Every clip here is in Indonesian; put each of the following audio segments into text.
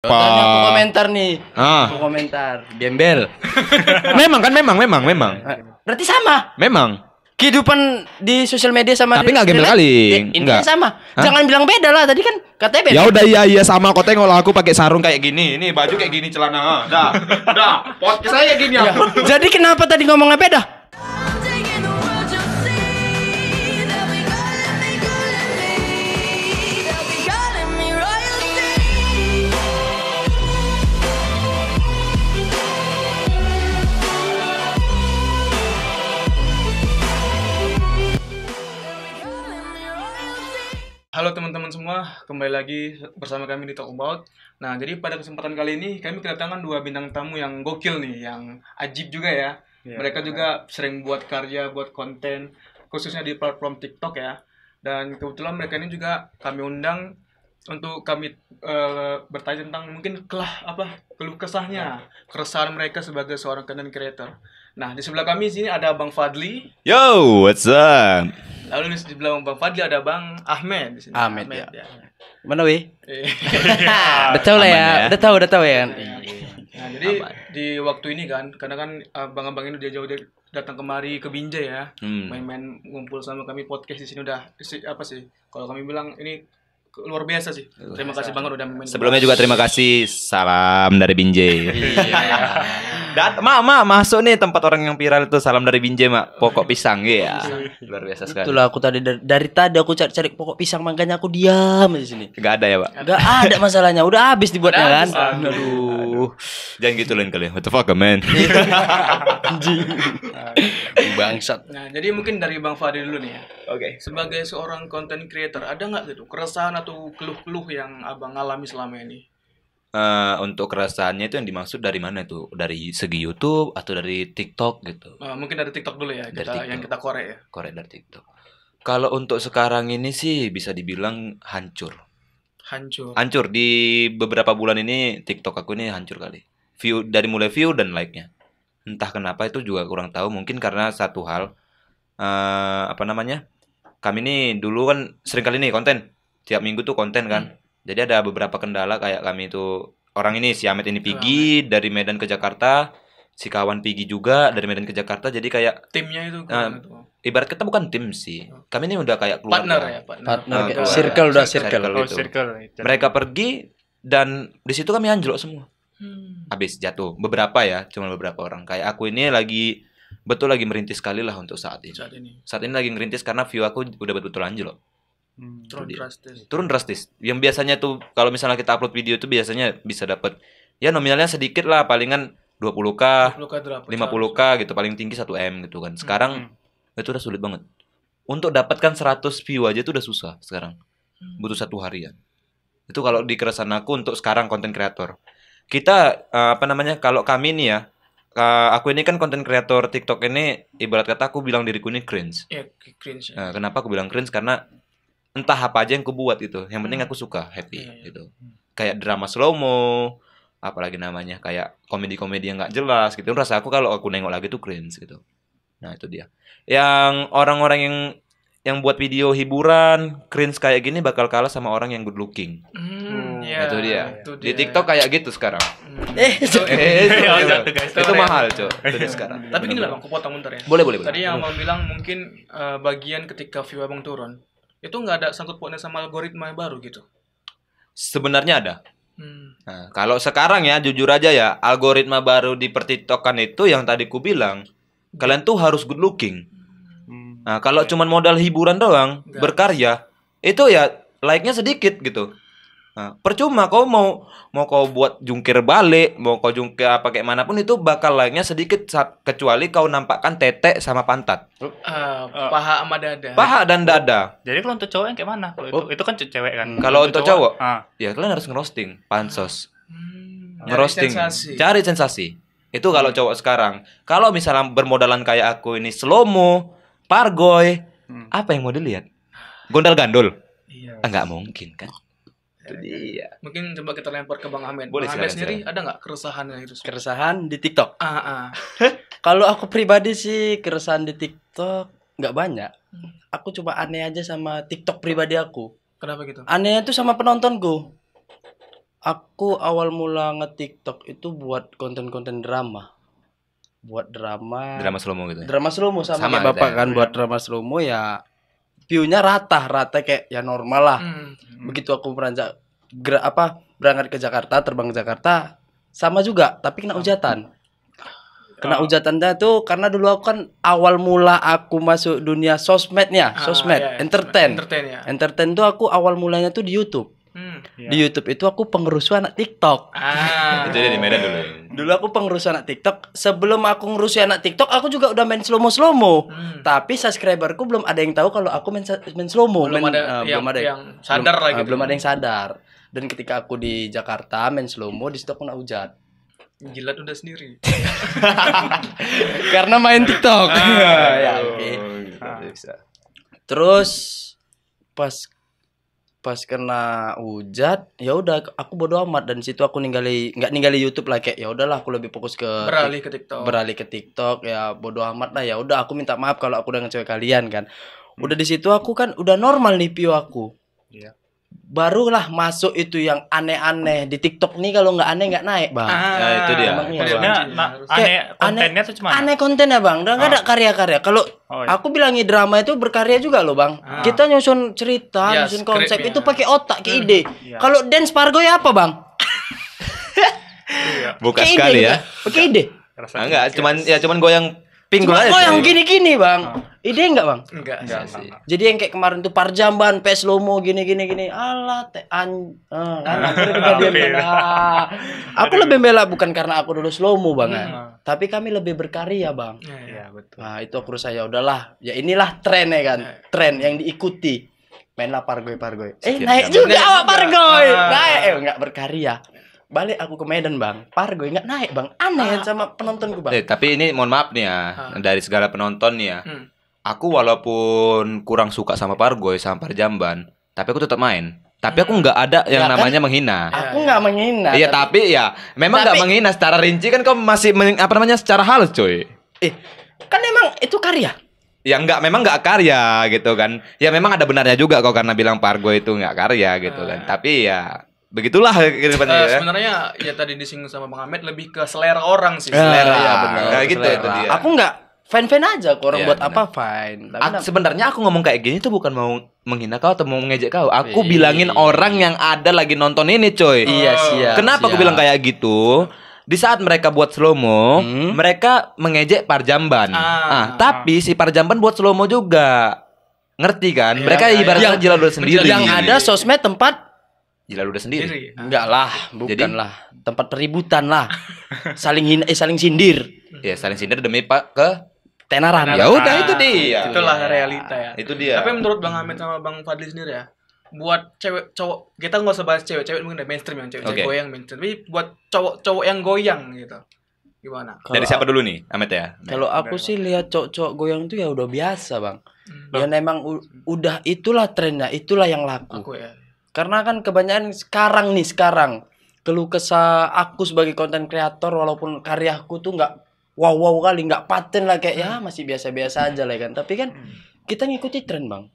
Tadi aku komentar nih. Aku komentar. Gembel. memang. Berarti sama. Memang. Kehidupan di sosial media sama Tapi nggak gembel kali. Intinya Nggak. sama. Jangan bilang beda lah. Tadi kan katanya beda. Ya udah iya sama, kau tengok lah aku pakai sarung kayak gini. Ini baju kayak gini, celana. Dah. Podcast saya gini Ya. aku. Jadi kenapa tadi ngomongnya beda? Halo teman-teman semua, kembali lagi bersama kami di Talk About. Nah, jadi pada kesempatan kali ini kami kedatangan dua bintang tamu yang gokil nih, yang ajib juga ya. Mereka juga sering buat karya, buat konten, khususnya di platform TikTok ya. Dan kebetulan mereka ini juga kami undang untuk kami bertanya tentang mungkin keluh kesahnya, keresahan mereka sebagai seorang content creator. Nah, di sebelah kami sini ada Bang Fadli. Yo, what's up? Lalu di sebelah Bang Fadli ada Bang Ahmed di sini. Ahmed ya. Mana weh? Eh. Udah tahu lah ya. Udah tahu ya. Nah, jadi di waktu ini kan, karena kan abang-abang ini udah jauh dari datang kemari ke Binjai ya, main-main ngumpul sama kami podcast di sini udah apa sih? Kalau kami bilang ini luar biasa sih. Terima kasih Bang udah main. Sebelumnya juga terima kasih, salam dari Binjai. Masuk nih tempat orang yang viral itu, salam dari Binjai, Mak. Pokok pisang ya. Luar biasa sekali. Itulah aku tadi dari tadi aku cari pokok pisang, makanya aku diam di sini. Gak ada ya, Pak? Gak ada masalahnya, udah habis dibuatnya kan. Aduh. Jangan gitu lain kali. What the fuck, man? Bangsat. Nah, jadi mungkin dari Bang Fadli dulu nih ya. Oke. Sebagai seorang content creator, ada nggak gitu keresahan atau keluh-keluh yang abang alami selama ini? Untuk keresahannya itu yang dimaksud dari mana itu? Dari segi YouTube atau dari TikTok gitu? Mungkin dari TikTok dulu ya, Dari TikTok. yang kita korek ya. Korek dari TikTok. Kalau untuk sekarang ini sih bisa dibilang hancur. Hancur di beberapa bulan ini TikTok aku ini hancur kali. Mulai view dan like-nya. Entah kenapa itu juga kurang tahu, mungkin karena satu hal kami ini dulu kan sering kali nih konten. Tiap minggu tuh konten kan. Jadi ada beberapa kendala kayak kami itu orang ini si Ahmed ini pergi dari Medan ke Jakarta, si kawan Pigi juga dari Medan ke Jakarta, jadi kayak timnya itu ibarat kita bukan tim sih. Kami ini udah kayak keluarga. Partner ya. Circle. Mereka pergi dan di situ kami anjlok semua. Habis jatuh. Beberapa ya, cuma beberapa orang. Kayak aku ini lagi merintis sekali lah untuk saat ini. Saat ini lagi ngerintis karena view aku udah betul-betul anjlok. Turun drastis. Yang biasanya tuh kalau misalnya kita upload video tuh biasanya bisa dapat ya nominalnya sedikit lah, palingan 20k, 50k gitu, paling tinggi 1M gitu kan. Sekarang itu udah sulit banget. Untuk dapatkan 100 view aja tuh udah susah sekarang. Butuh 1 harian. Itu kalau di keresahan aku untuk sekarang konten kreator. Kita kalau kami nih ya, aku ini kan konten kreator TikTok ini ibarat kata aku bilang diriku ini cringe. Iya, cringe. Nah, kenapa aku bilang cringe? Karena entah apa aja yang aku buat gitu, yang penting aku suka, happy gitu. Kayak drama slow-mo, apalagi namanya kayak komedi-komedi yang nggak jelas gitu. Rasa aku kalau aku nengok lagi tuh cringe gitu. Nah itu dia. Yang orang-orang yang buat video hiburan cringe kayak gini bakal kalah sama orang yang good looking. Itu dia. Di TikTok kayak gitu sekarang. Itu mahal, Cok. Itu sekarang. Tapi gini lah Bang, aku potong bentar ya. Boleh. Tadi yang Abang bilang mungkin bagian ketika view Abang turun, itu nggak ada sangkut pautnya sama algoritma yang baru gitu. Sebenarnya ada. Nah, kalau sekarang ya jujur aja ya, algoritma baru di pertiktokan itu yang tadi ku bilang, kalian tuh harus good looking. Nah, kalau cuman modal hiburan doang, berkarya, itu ya like-nya sedikit gitu. Nah, percuma kau mau kau buat jungkir balik, mau kau jungkir apa kayak manapun itu bakal like-nya sedikit kecuali kau nampakkan tete sama pantat. Paha sama dada. Paha dan dada. Jadi kalau untuk cowok yang kayak mana? Kalau itu kan cewek kan. Kalau untuk cowok, ya kalian harus ngerosting, pansos. Ngerosting, cari sensasi. Itu kalau cowok sekarang. Kalau misalnya bermodalan kayak aku ini slow-mo, pargoy, apa yang mau dilihat? Gondal-gandul? Iya. Enggak mungkin kan? Itu dia. Mungkin coba kita lempar ke Bang Ahmed. Boleh, Bang Ahmed silakan, sendiri ada nggak keresahannya itu? Keresahan di TikTok. Kalau aku pribadi sih keresahan di TikTok nggak banyak. Aku cuma aneh aja sama TikTok pribadi aku. Kenapa gitu? Anehnya tuh sama penontonku. Aku awal mula nge-TikTok itu buat konten-konten drama. Buat drama. Drama slow-mo gitu. Drama slow-mo sama Sama kayak Bapak gitu ya. kan buat drama slow-mo ya view-nya rata kayak ya normal lah. Begitu aku berangkat ke Jakarta, terbang ke Jakarta sama juga tapi kena hujatan. Kena hujatannya tuh karena dulu aku kan awal mula aku masuk dunia sosmednya, entertain. Ya. Entertain tuh aku awal mulanya tuh di YouTube. Di YouTube itu aku pengurus anak TikTok. Itu dia di Medan dulu. Dulu aku pengurus anak TikTok. Sebelum aku ngurusi anak TikTok, aku juga udah main slow-mo. Tapi subscriberku belum ada yang tahu kalau aku main slow-mo. Belum ada yang sadar lah gitu. Belum ada yang sadar. Dan ketika aku di Jakarta main slow-mo, di situ aku kena hujat. Jilat udah sendiri. Karena main TikTok. Ya, oke. Bisa. Terus pas kena hujat, ya udah aku bodo amat dan situ aku nggak ninggali YouTube lah kayak ya udahlah aku lebih fokus ke beralih ke TikTok ya bodo amat lah ya udah aku minta maaf kalau aku udah ngecewek kalian kan. Udah di situ aku kan udah normal nih view aku. Iya. Barulah masuk itu yang aneh-aneh di TikTok nih kalau nggak aneh nggak naik bang. Ya itu dia. Emang iya, Maksudnya aneh kontennya tuh cuma aneh kontennya bang, udah nggak ada karya-karya. Kalau aku bilangi drama itu berkarya juga loh bang. Kita nyusun cerita, nyusun konsep itu pakai otak, ke ide. Kalau dance Pargo ya apa bang? Buka sekali ya. Pakai ide. Enggak, cuman goyang pinggul aja. Yang gini-gini bang. Ide enggak bang? Enggak sih. Jadi yang kayak kemarin tuh Parjamban, PS Lomo gini. Alah aku lebih bela bukan karena aku dulu slow-mo bang tapi kami lebih berkarya bang. Iya, betul. Nah itu aku rasa ya udahlah. Ya inilah tren ya kan. Tren yang diikuti. Mainlah Pargoy. Naik juga awak Pargoy. Naik enggak berkarya. Balik aku ke Medan bang, Pargoy nggak naik bang, aneh kan sama penontonku bang. Tapi ini mohon maaf nih ya, dari segala penonton nih ya. Aku walaupun kurang suka sama Pargoy sama Parjamban, tapi aku tetap main. Tapi aku nggak ada yang namanya menghina. Aku nggak menghina. Iya tapi ya memang nggak menghina secara rinci kan kau masih secara halus coy. Kan emang itu karya. Ya memang nggak karya gitu kan. Ya memang ada benarnya juga kok karena bilang Pargoy itu nggak karya gitu kan. Tapi ya begitulah sebenarnya ya tadi disinggung sama Bang Ahmed lebih ke selera orang sih. Selera. Ya, benar. Nah, gitu itu dia. Aku nggak fan aja kok orang buat benar. apa fine. Sebenarnya aku ngomong kayak gini tuh bukan mau menghina kau atau mau mengejek kau. Aku bilangin orang yang ada lagi nonton ini, coy. Iya, siap. Kenapa aku bilang kayak gitu? Di saat mereka buat slow-mo, mereka mengejek Parjamban. Tapi si Parjamban buat slow-mo juga. Ngerti kan? Mereka ibaratnya Jila Luda sendiri. Yang ada sosmed tempat Jila Luda sendiri. enggak lah, bukan lah. Tempat peributan lah. saling sindir. Ya, saling sindir demi ke tenaran. Ya udah itu dia. Itulah realita ya. Itu dia. Tapi menurut Bang Ahmed sama Bang Fadli sendiri ya, buat cewek cowok kita nggak usah bahas cewek mungkin udah mainstream yang cewek goyang mainstream. Tapi buat cowok yang goyang gitu. Gimana? Dari siapa dulu nih, Ahmed ya? Kalau aku sih lihat cowok goyang itu ya udah biasa, Bang. Ya memang udah itulah trennya, itulah yang laku. Karena kan kebanyakan sekarang keluh kesah aku sebagai konten kreator walaupun karyaku tuh nggak wow kali, nggak paten lah kayak ya masih biasa-biasa aja lah kan. Tapi kan kita ngikuti tren, Bang.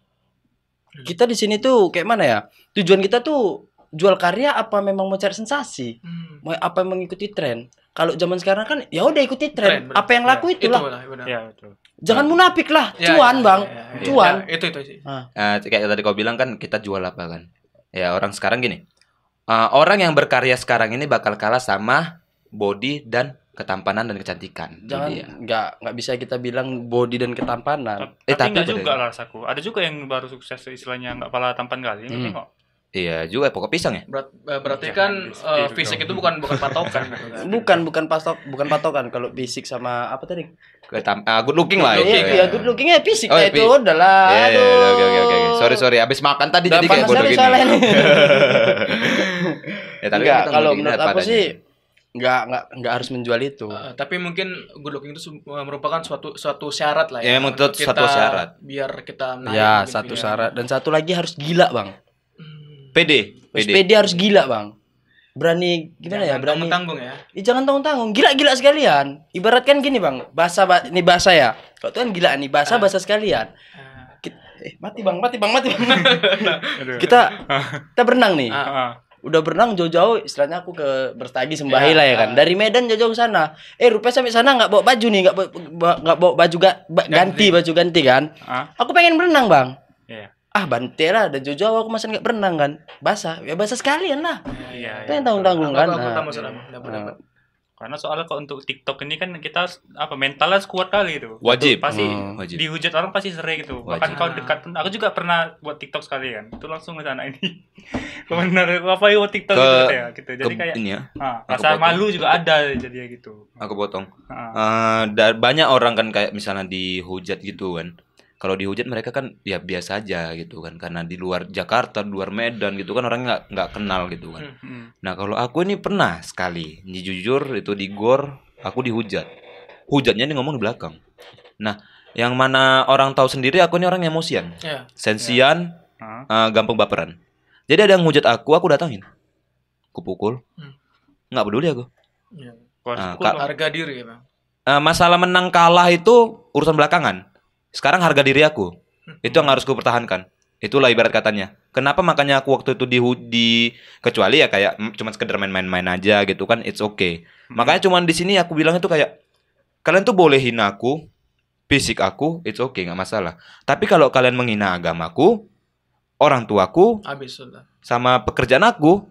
Kita di sini tuh kayak mana ya? Tujuan kita tuh jual karya apa memang mau cari sensasi? Mau apa mengikuti tren? Kalau zaman sekarang kan ya udah ikuti tren. Apa yang laku itulah. Iya, betul. Jangan munafik lah, cuan, Bang. Cuan. Itu sih. Kayak tadi kau bilang kan kita jual apa kan? Ya orang sekarang gini. Orang yang berkarya sekarang ini bakal kalah sama body dan ketampanan dan kecantikan. Jangan nggak bisa kita bilang body dan ketampanan. Tapi nggak juga lah rasaku. Ada juga yang baru sukses istilahnya nggak pala tampan kali. Tengok. Iya juga pokok pisang ya. Berarti kan fisik itu bukan patokan. bukan patokan kalau fisik sama apa tadi? Good looking lah. Iya, good looking ya fisik itu udahlah. Oke. Sorry. Habis makan tadi jadi kayak bodoh gini. Ya tapi kalau menurut aku sih nggak harus menjual itu. Tapi mungkin good looking itu merupakan suatu syarat lah ya. Ya memang itu suatu syarat. Biar kita naik. Ya, satu syarat dan satu lagi harus gila, Bang. PD harus gila, Bang. Berani gimana ya? Berani tanggung ya. Jangan tanggung-tanggung. Gila sekalian. Ibaratkan gini, Bang. Ini bahasa ya. Kau tuh kan gila nih, bahasa sekalian. Mati bang. kita berenang nih. udah berenang jauh-jauh, istilahnya aku ke Bertagi Sembahi lah ya kan. Dari Medan jauh-jauh sana. Rupanya sampai sana nggak bawa baju nih, nggak bawa baju baju ganti kan. Aku pengen berenang bang. Bantai lah, dan jauh-jauh aku masa nggak berenang kan, basah sekalian lah. Pengen tanggung-tanggung kan. Karena soalnya kalau untuk TikTok ini kan kita mentalnya kuat kali itu. Wajib. Pasti dihujat orang pasti sering gitu. Bahkan kalau dekat pun, aku juga pernah buat TikTok sekali kan. Itu langsung ke sana ini. Benar apa ya TikTok gitu ya gitu. Jadi kayak rasa malu juga ada jadinya gitu. Aku potong. Banyak orang kan kayak misalnya dihujat gitu kan. Kalau dihujat mereka kan ya biasa aja gitu kan, karena di luar Jakarta, di luar Medan gitu kan orang nggak kenal gitu kan. Nah kalau aku ini pernah sekali, jujur itu di GOR aku dihujat. Hujatnya dia ngomong di belakang. Nah yang mana orang tahu sendiri aku ini orang emosian, sensian, gampang baperan. Jadi ada yang hujat aku datangin, aku pukul, nggak peduli aku. Harga diri ya bang. Masalah menang kalah itu urusan belakangan. Sekarang harga diri aku itu yang harus ku pertahankan. Itulah ibarat katanya. Kenapa makanya aku waktu itu kecuali ya kayak cuma sekedar main-main aja gitu kan, it's okay. Makanya cuma di sini aku bilang itu kayak kalian tuh boleh hina aku, fisik aku, it's okay, nggak masalah. Tapi kalau kalian menghina agamaku, orang tuaku, sama pekerjaan aku,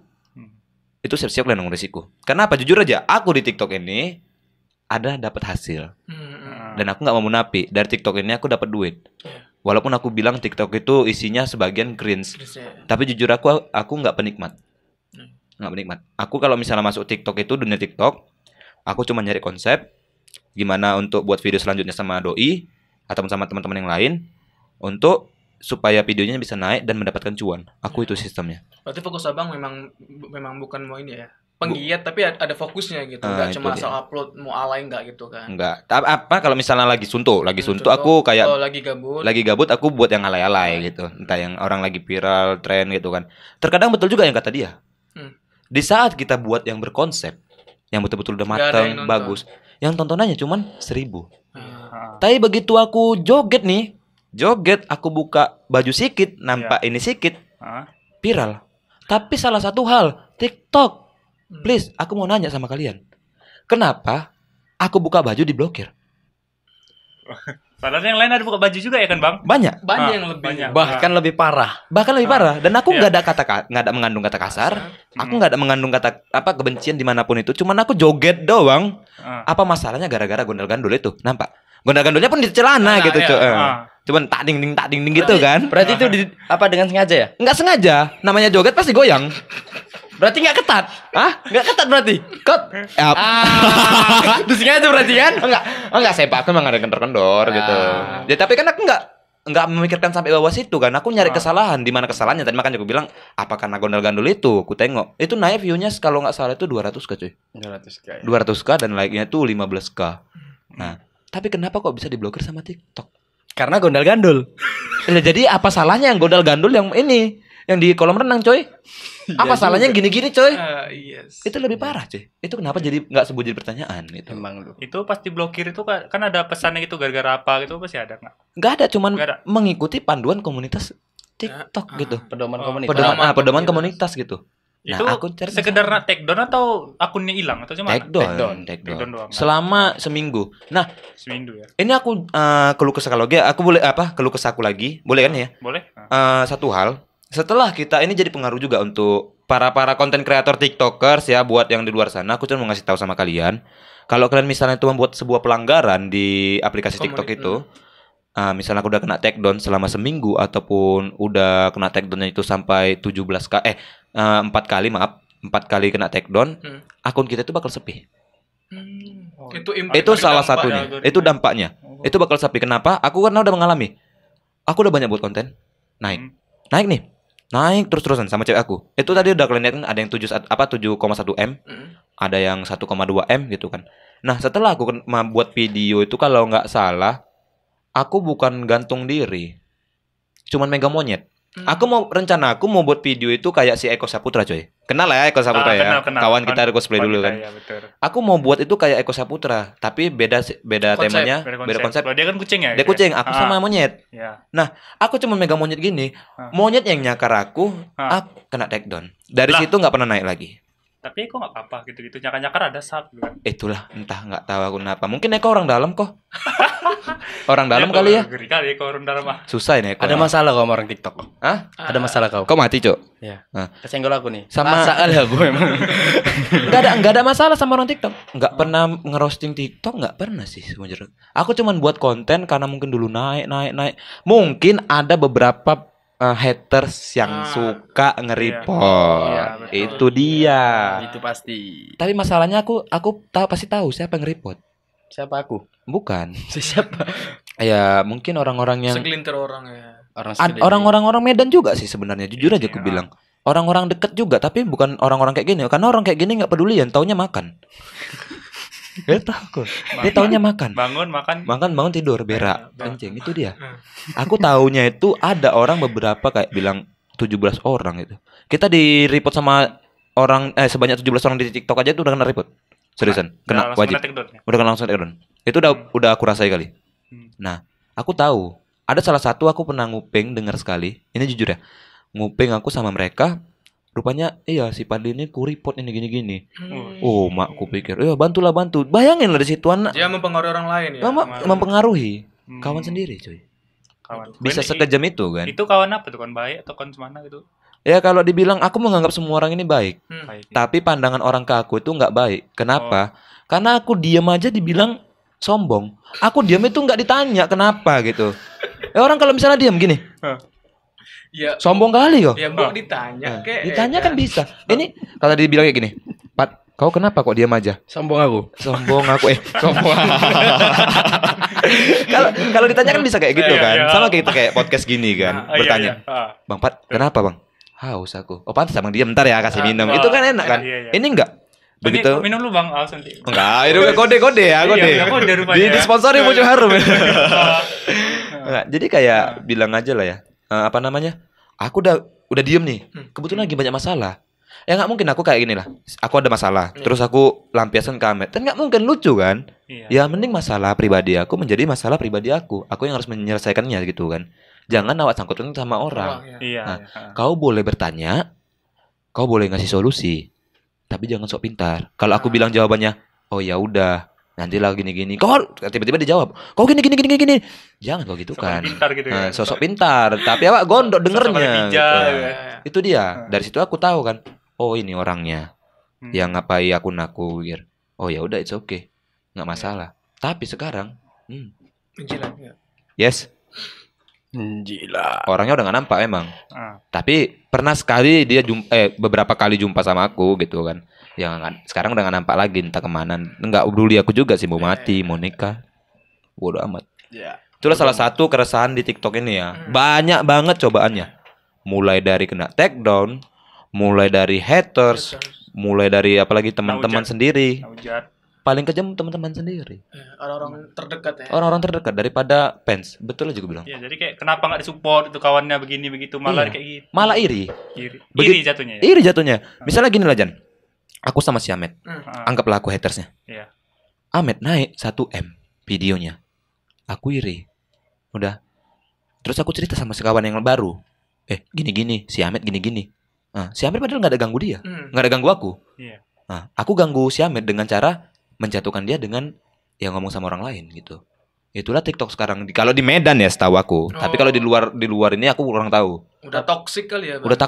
itu siap-siap kalian nanggung risiko. Kenapa? Jujur aja, aku di TikTok ini ada dapat hasil. Dan aku nggak mau munafik, dari TikTok ini aku dapat duit. Walaupun aku bilang TikTok itu isinya sebagian cringe, tapi jujur aku nggak penikmat. Nggak penikmat. Aku kalau misalnya masuk TikTok itu dunia TikTok, aku cuma nyari konsep gimana untuk buat video selanjutnya sama doi atau sama teman-teman yang lain untuk supaya videonya bisa naik dan mendapatkan cuan. Aku itu sistemnya. Berarti fokus abang memang bukan mau ini ya, penggiat, tapi ada fokusnya gitu, nggak cuma asal upload mau alay nggak gitu kan? Nggak. Apa kalau misalnya lagi suntuk aku kayak lagi gabut aku buat yang alay-alay gitu, entah yang orang lagi viral tren gitu kan. Terkadang betul juga yang kata dia. Di saat kita buat yang berkonsep, yang betul-betul udah matang, bagus, yang tontonannya cuman 1.000. Tapi begitu aku joget, aku buka baju sikit, nampak ini sikit, viral. Tapi salah satu hal, TikTok. Please, aku mau nanya sama kalian. Kenapa aku buka baju diblokir? Padahal yang lain ada buka baju juga ya kan bang? Banyak yang lebih. Bahkan lebih parah. Dan aku nggak ada mengandung kata kasar. Aku nggak ada mengandung kata kebencian dimanapun itu. Cuman aku joget doang. Apa masalahnya gara-gara gondal-gandul itu? Nampak? Gondal-gandulnya pun di celana gitu. Cuman tak ding ding gitu kan. Berarti itu dengan sengaja ya? Nggak sengaja. Namanya joget pasti goyang. Berarti nggak ketat? Nggak ketat berarti? Terus sengaja berarti kan? Enggak, sepak aku memang ada kendor-kendor gitu. Ya tapi kan aku nggak memikirkan sampai bawah situ kan. Aku nyari kesalahan, di mana kesalahannya. Tadi makanya aku bilang, apa karena gondal-gandul itu? Aku tengok. Itu naik view-nya kalau nggak salah itu 200k cuy. 200k. 200k dan like-nya tuh 15k. Nah, tapi kenapa kok bisa diblokir sama TikTok? Karena gondal-gandul. Jadi apa salahnya yang gondal-gandul yang ini? Yang di kolam renang coy. Apa salahnya yang gini-gini coy? Itu lebih parah coy. Itu kenapa jadi nggak sebut jadi pertanyaan gitu. Emang lu. Itu pasti blokir itu kan ada pesannya gitu gara-gara apa gitu pasti ada nggak? Nggak ada, cuman mengikuti panduan komunitas TikTok gitu. Pedoman komunitas. Pedoman komunitas gitu. Itu aku sekedar take down atau akunnya hilang atau cuma take down doang. Selama seminggu. Nah, seminggu ya. Ini aku keluh kesah lagi. Aku boleh keluh kesahku lagi? Boleh kan ya? Boleh. Satu hal, setelah kita ini jadi pengaruh juga untuk para konten kreator TikTokers ya, buat yang di luar sana, aku cuma mau ngasih tahu sama kalian, kalau kalian misalnya itu membuat sebuah pelanggaran di aplikasi TikTok itu, misalnya aku udah kena take down selama seminggu ataupun udah kena take down-nya itu sampai 4 kali kena take down, akun kita itu bakal sepi. Itu salah satunya. Itu dampaknya. Itu bakal sepi. Kenapa? Aku karena udah mengalami. Aku udah banyak buat konten. Naik terus-terusan sama cewek aku. Itu tadi udah kalian lihat kan, ada yang 7,1 M, ada yang 1,2 M gitu kan. Nah, setelah aku buat video itu, kalau nggak salah, aku bukan gantung diri, cuman megang monyet. Aku mau buat video itu kayak si Eko Saputra, coy. Kenal ya Eko Saputra ya? Kenal. Kawan kita cosplay dulu kan. Ya, betul. Aku mau buat itu kayak Eko Saputra, tapi beda temanya, beda konsep. Kalau dia kan kucing ya. Dia kucing, aku sama monyet. Ya. Nah, aku cuma megang monyet gini. Monyet yang nyakar aku kena take down. Dari situ nggak pernah naik lagi. Tapi Eko nggak apa-apa gitu-gitu. Nyakar-nyakar ada sub gitu kan. Itulah, entah nggak tahu aku kenapa. Mungkin Eko orang dalam kok. Orang dalam kali ya. Ngeri kali Eko orang dalam mah. Susah ini Eko. Ada masalah kau sama orang TikTok. Hah? Ada masalah kau. Kau mati, Cok. Ya. Nah. Kesenggol aku nih. Sama masalah aku emang. Enggak ada masalah sama orang TikTok. Enggak pernah ngerosting TikTok, enggak pernah sih sebenarnya. Aku cuman buat konten karena mungkin dulu naik. Mungkin ada beberapa haters yang suka nge-report. Iya, itu dia. Itu pasti. Tapi masalahnya aku pasti tahu siapa yang nge-report. Siapa aku? Bukan. Siapa? Ya, mungkin orang-orang yang segelintir orang ya. Orang-orang Medan juga sih sebenarnya. Jujur aja aku bilang. Orang-orang deket juga, tapi bukan orang-orang kayak gini. Karena orang kayak gini enggak pedulian, taunya makan. Gak tahu. Dia taunya makan. Bangun tidur, berak, kencing, itu dia. Aku taunya itu ada orang beberapa kayak bilang 17 orang itu. Kita di-report sama orang sebanyak 17 orang di TikTok aja itu udah kena report. Seriusan, kena wajib. Udah kena langsung take down. Itu udah aku rasai kali. Nah, aku tahu. Ada salah satu aku pernah nguping dengar sekali. Ini jujur ya. Nguping aku sama mereka. Rupanya iya si Padli ini ku report ini gini. Oh, mak ku pikir, bantu. Bayangin lah di situ anak. Dia mempengaruhi orang lain ya. Mempengaruhi kawan sendiri, cuy. Bisa sekejam itu kan. Itu kawan apa tuh? Kawan baik atau kawan semana gitu? Ya kalau dibilang aku menganggap semua orang ini baik. Tapi pandangan orang ke aku itu nggak baik. Kenapa? Karena aku diam aja dibilang sombong. Aku diam itu nggak ditanya kenapa gitu. Orang kalau misalnya diam gini. Ya, sombong kali kok. Ya mau ditanya ditanya kan bisa. Ini kalau dibilang kayak gini, Pat, kau kenapa kok diam aja? Sombong aku. Sombong. Kalau ditanya kan bisa kayak gitu kan. Sama kita kayak podcast gini kan, bertanya. Bang Pat, kenapa Bang? Haus aku. Oh pantas Bang diam, ntar ya kasih minum. Itu kan enak kan. Ini enggak. Begitu. Minum lu Bang, aus nanti. Enggak, itu kode ya, kode. Di sponsori Pucuk Harum. Enggak, jadi kayak bilang aja lah ya. Apa namanya? Aku udah diem nih. Kebetulan lagi banyak masalah. Ya nggak mungkin aku kayak gini lah. Aku ada masalah, terus aku lampiaskan ke Ahmed. Kan nggak mungkin lucu kan? Ya mending masalah pribadi aku menjadi masalah pribadi aku. Aku yang harus menyelesaikannya gitu kan. Jangan awak sangkutkan sama orang. Kau boleh bertanya, kau boleh ngasih solusi, tapi jangan sok pintar. Kalau aku bilang jawabannya, oh ya udah. Nanti lah gini. Kau tiba-tiba dijawab. Kau gini. Jangan kau gitu kan. Pintar gitu ya. Sosok pintar, tapi awak gondok dengernya. Itu dia. Dari situ aku tahu kan. Oh ini orangnya. Yang ngapai akun aku. Oh ya udah it's okay. Nggak masalah. Tapi sekarang menjilat ya. Yes. Gila. Orangnya udah nggak nampak emang. Tapi pernah sekali dia beberapa kali jumpa sama aku gitu kan. Yang sekarang udah gak nampak lagi entah kemana. Nggak peduli aku juga sih mau mati, mau nikah. Bodoh amat. Itulah salah satu keresahan di TikTok ini ya. Banyak banget cobaannya. Mulai dari kena take down, mulai dari haters, mulai dari apalagi teman-teman sendiri. Paling kejam teman-teman sendiri. Orang-orang terdekat ya. Orang-orang terdekat daripada fans. Betul aja gue bilang. Ya, jadi kayak kenapa nggak disupport itu kawannya begini begitu malah kayak gitu. Malah iri. Iri jatuhnya ya. Iri jatuhnya. Misalnya gini lah Jan. Aku sama si Ahmed. Anggaplah aku hatersnya. Ahmed naik 1M videonya. Aku iri. Udah. Terus aku cerita sama sekawan yang baru. Gini-gini. Si Ahmed gini-gini. Si Ahmed padahal gak ada ganggu dia. Gak ada ganggu aku. Aku ganggu si Ahmed dengan cara menjatuhkan dia dengan yang ngomong sama orang lain gitu. Itulah TikTok sekarang. Kalau di Medan ya setahu aku. Tapi kalau di luar ini aku kurang tahu. Udah toksik kali ya. Udah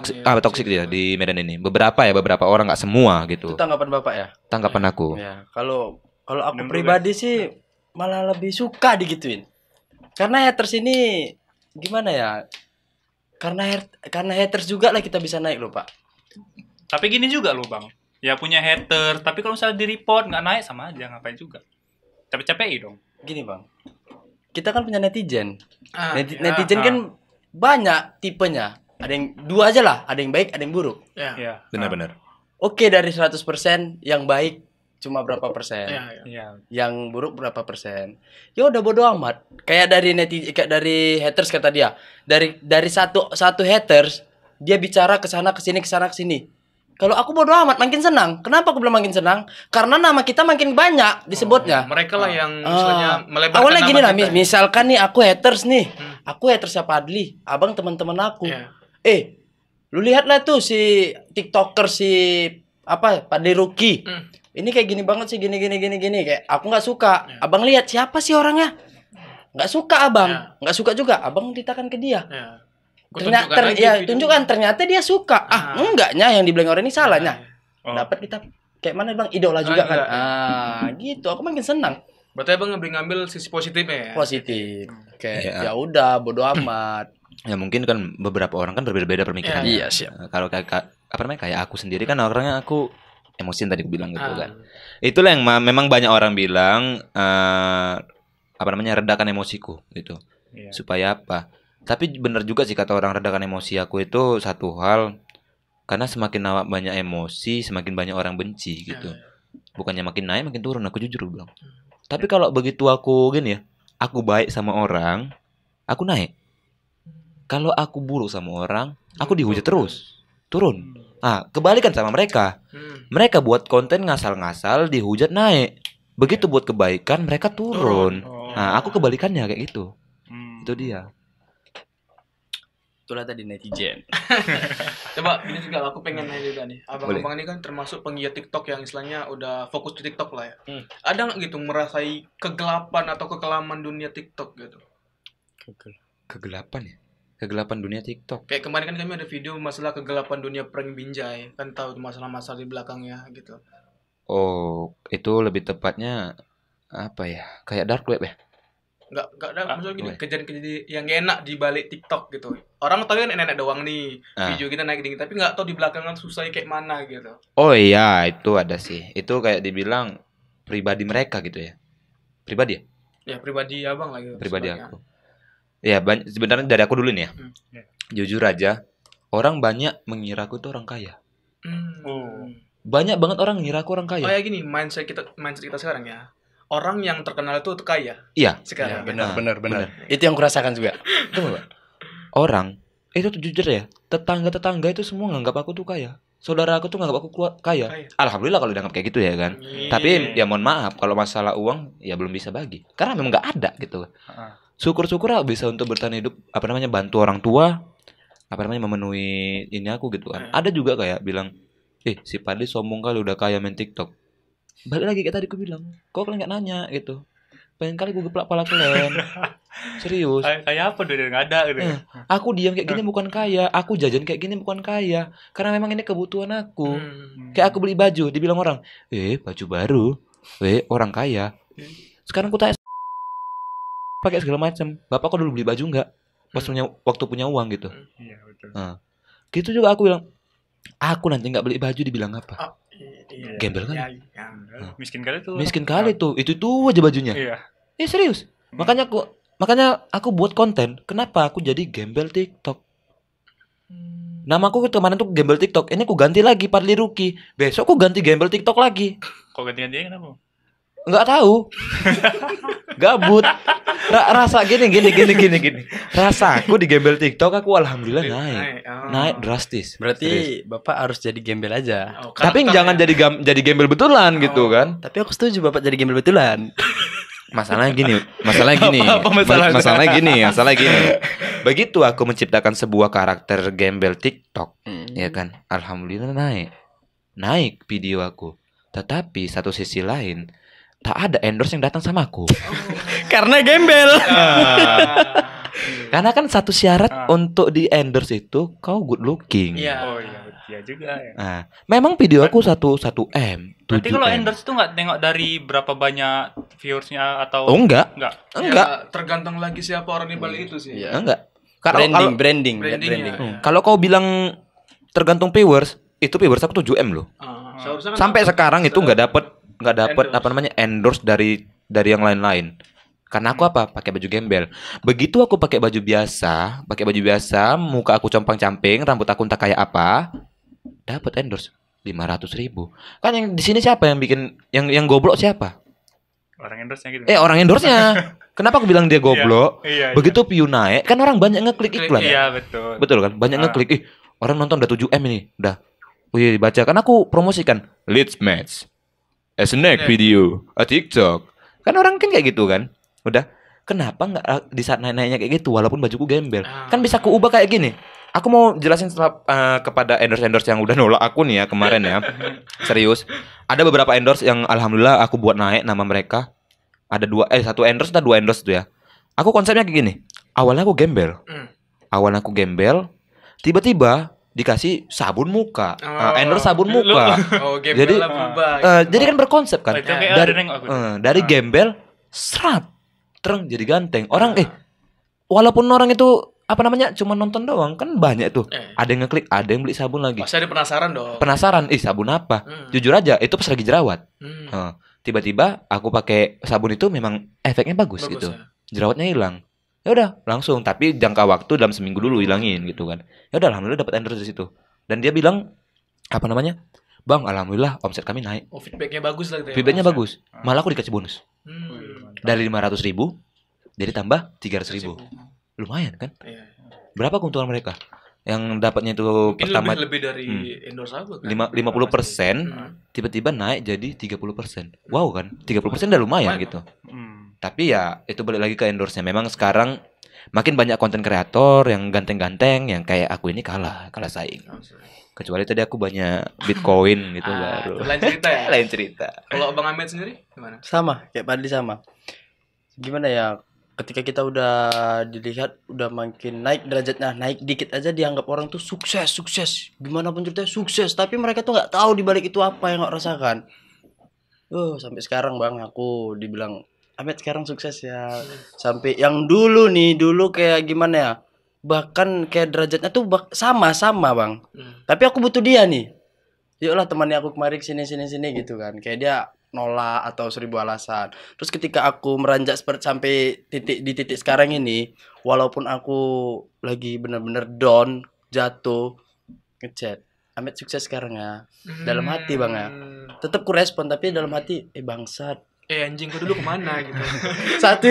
toksik dia di Medan ini. Beberapa orang, nggak semua gitu. Itu tanggapan Bapak ya? Tanggapan aku. Ya, kalau aku pribadi sih malah lebih suka digituin. Karena haters ini gimana ya? Karena haters juga lah kita bisa naik loh, Pak. Tapi gini juga loh, Bang. Ya punya hater, tapi kalau misalnya di-report nggak naik sama aja, ngapain juga. Capek-capek dong. Gini, Bang. Kita kan punya netizen. Netizen kan banyak tipenya. Ada yang dua aja lah, ada yang baik, ada yang buruk. Benar-benar. Oke, dari 100% yang baik cuma berapa persen. Yang buruk berapa persen. Ya udah bodo amat. Kayak dari netizen, kayak dari haters kata dia. Dari satu haters dia bicara ke sana ke sini ke sana ke sini. Kalau aku bodo amat, makin senang. Kenapa aku bilang makin senang? Karena nama kita makin banyak disebutnya. Mereka lah yang misalnya melebarkan awalnya nama gini lah, kita. misalkan nih aku haters nih. Aku hatersnya Padli, abang teman-teman aku. Lu lihatlah tuh si TikToker si Padli Ruki. Ini kayak gini banget sih, gini kayak aku nggak suka. Abang lihat siapa sih orangnya? Nggak suka abang, nggak suka juga. Abang ditakan ke dia. Tunjukkan ternyata dia suka. Enggaknya yang dibilang orang ini salahnya. Dapat kita kayak mana bang, idola juga kan. Gitu. Aku makin senang. Berarti abang ngambil sisi positifnya ya. Positif. Kayak ya udah bodo amat. Ya mungkin kan beberapa orang kan berbeda-beda pemikiran. Iya siap. Kalau kayak aku sendiri kan orangnya aku emosian tadi aku bilang gitu kan. Itulah yang memang banyak orang bilang redakan emosiku gitu. Supaya apa? Tapi benar juga sih kata orang, redakan emosi aku itu satu hal, karena semakin banyak emosi, semakin banyak orang benci gitu. Bukannya makin naik makin turun, aku jujur bilang. Tapi kalau begitu aku gini ya, aku baik sama orang, aku naik. Kalau aku buruk sama orang, aku dihujat terus, turun. Kebalikan sama mereka. Mereka buat konten ngasal-ngasal, dihujat naik. Begitu buat kebaikan, mereka turun. Aku kebalikannya kayak gitu. Itu dia. Itulah tadi netizen. Coba ini juga aku pengen nanya juga nih. Abang-abang ini kan termasuk penggiat TikTok yang istilahnya udah fokus di TikTok lah ya. Ada nggak gitu merasai kegelapan atau kekelaman dunia TikTok gitu? Kegelapan ya? Kegelapan dunia TikTok. Kayak kemarin kan kami ada video masalah kegelapan dunia prank Binjai. Kan tahu masalah-masalah di belakangnya gitu. Oh, itu lebih tepatnya apa ya? Kayak dark web ya? Enggak ada maksudnya gini, kejadian-kejadian yang gak enak di balik TikTok gitu. Orang tahu kan enak doang nih, video kita naik tinggi, tapi nggak tahu di belakangan susahnya kayak mana gitu. Oh iya, itu ada sih. Itu kayak dibilang pribadi mereka gitu ya. Pribadi ya? Ya, pribadi abang lah gitu. Pribadi sebenarnya. Aku. Ya, sebenarnya dari aku dulu nih ya. Jujur aja, orang banyak mengira aku itu orang kaya. Banyak banget orang mengira aku orang kaya. Oh ya gini, mindset kita sekarang ya. Orang yang terkenal itu kaya. Iya. Sekarang. Ya, benar. Itu yang kurasakan juga. Betul, Pak. Orang itu tuh jujur ya, tetangga itu semua nganggap aku tuh kaya. Saudara aku tuh nganggap aku kaya. Alhamdulillah kalau dianggap kayak gitu ya kan. Tapi ya mohon maaf kalau masalah uang ya belum bisa bagi. Karena memang nggak ada gitu. Syukur-syukur bisa untuk bertahan hidup, bantu orang tua, memenuhi ini aku gitu kan. Ada juga kayak bilang, si Padli sombong kali udah kaya main TikTok. Balik lagi kayak tadi aku bilang, kok kalian nggak nanya gitu. Pengen kali gue geplak pala kalian. Serius. Kayak apa deh, nggak ada gitu. Aku diam kayak gini bukan kaya, aku jajan kayak gini bukan kaya, karena memang ini kebutuhan aku. Kayak aku beli baju, dibilang orang, baju baru, orang kaya. Sekarang aku tanya pakai segala macam. Bapak kok dulu beli baju nggak? Waktu punya uang gitu. Iya betul. Gitu juga aku bilang, aku nanti nggak beli baju dibilang apa? Gembel kan? Miskin kali tuh. Miskin kali tuh. Itu aja bajunya. Iya. Serius. Makanya aku buat konten. Kenapa aku jadi gembel TikTok? Nama aku kemarin tuh gembel TikTok. Ini aku ganti lagi Padli Ruki. Besok aku ganti gembel TikTok lagi. Kok ganti-gantinya kenapa? Nggak tahu. Gabut. Rasa gini. Rasa aku di gembel TikTok aku alhamdulillah naik drastis. Berarti Bapak harus jadi gembel aja. Tapi jangan jadi gembel betulan gitu kan. Tapi aku setuju Bapak jadi gembel betulan. Masalahnya gini. Begitu aku menciptakan sebuah karakter gembel TikTok, ya kan. Alhamdulillah naik video aku. Tetapi satu sisi lain tak ada endorse yang datang sama aku. Karena gembel. Karena kan satu syarat untuk di endorse itu kau good looking. Iya. Oh iya juga ya. Memang video aku 1 M. Berarti kalau endorse itu nggak tengok dari berapa banyak viewersnya atau? Oh enggak. Ya, tergantung lagi siapa orang di balik itu sih. Ya. Enggak. Branding. Kalau kau bilang tergantung viewers, itu viewers aku 7 M loh. Sampai sekarang itu nggak dapat endorse dari yang lain-lain. Karena aku pakai baju gembel. Begitu aku pakai baju biasa, muka aku compang-camping, rambut aku entah kayak apa, dapat endorse. 500.000. Kan yang di sini siapa yang bikin yang goblok siapa? Orang endorse-nya gitu. Orang endorse-nya. Kenapa aku bilang dia goblok? Begitu view naik, kan orang banyak ngeklik iklan. Iya, betul. Betul kan? Banyak ngeklik. Orang nonton udah 7M ini, udah. Oh iya dibaca. Kan aku promosikan Leeds Match, a snack video, a TikTok. Kan orang kan kayak gitu kan. Udah. Kenapa nggak di saat naik-naiknya kayak gitu walaupun bajuku gembel? Kan bisa aku ubah kayak gini. Aku mau jelasin kepada endorse-endorse yang udah nolak aku nih ya kemarin ya. Serius. Ada beberapa endorse yang alhamdulillah aku buat naik nama mereka. Ada satu endorse atau 2 endorse tuh ya. Aku konsepnya kayak gini. Awalnya aku gembel. Tiba-tiba dikasih sabun muka. Endorse sabun muka. Jadi kan berkonsep kan. Dari gembel terang jadi ganteng. Orang walaupun orang itu cuma nonton doang, kan banyak tuh. Ada yang ngeklik, ada yang beli sabun lagi. Pasti ada penasaran dong. Penasaran, sabun apa? Jujur aja, itu pas lagi jerawat. Tiba-tiba aku pakai sabun itu memang efeknya bagus gitu. Ya? Jerawatnya hilang. Ya udah, langsung. Tapi jangka waktu dalam seminggu dulu hilangin gitu kan. Ya udah, alhamdulillah dapat endorse di situ. Dan dia bilang Bang, alhamdulillah omset kami naik. Feedbacknya bagus lah. Feedbacknya bagus. Malah aku dikasih bonus. Dari 500.000 jadi tambah 300.000. Lumayan kan? Berapa keuntungan mereka? Yang dapatnya itu mungkin pertama lebih dari endorse aku kan? 50%, tiba-tiba naik jadi 30%. Wow kan? 30% udah lumayan gitu. Tapi ya itu balik lagi ke endorse-nya. Memang sekarang makin banyak konten kreator yang ganteng-ganteng yang kayak aku ini kalah saing. Kecuali tadi aku banyak Bitcoin gitu baru. Lain cerita ya? Lain cerita. Kalau Bang Ahmed sendiri gimana? Sama, kayak Padli sama. Gimana ya? Ketika kita udah dilihat udah makin naik derajatnya, naik dikit aja dianggap orang tuh sukses. Gimana pun ceritanya sukses, tapi mereka tuh nggak tahu di balik itu apa yang nggak rasakan. Sampai sekarang Bang aku dibilang Ahmed sekarang sukses ya. Sampai yang dulu kayak gimana ya? Bahkan kayak derajatnya tuh sama Bang. Tapi aku butuh dia nih. Yuklah temannya aku kemarin sini gitu kan. Kayak dia nolak atau 1000 alasan. Terus ketika aku meranjak sampai di titik sekarang ini, walaupun aku lagi bener-bener down, jatuh, ngechat, Ahmed sukses sekarang ya. Dalam hati Bang ya. Tetap ku respon tapi dalam hati bangsat. Anjing ku dulu kemana gitu. Satu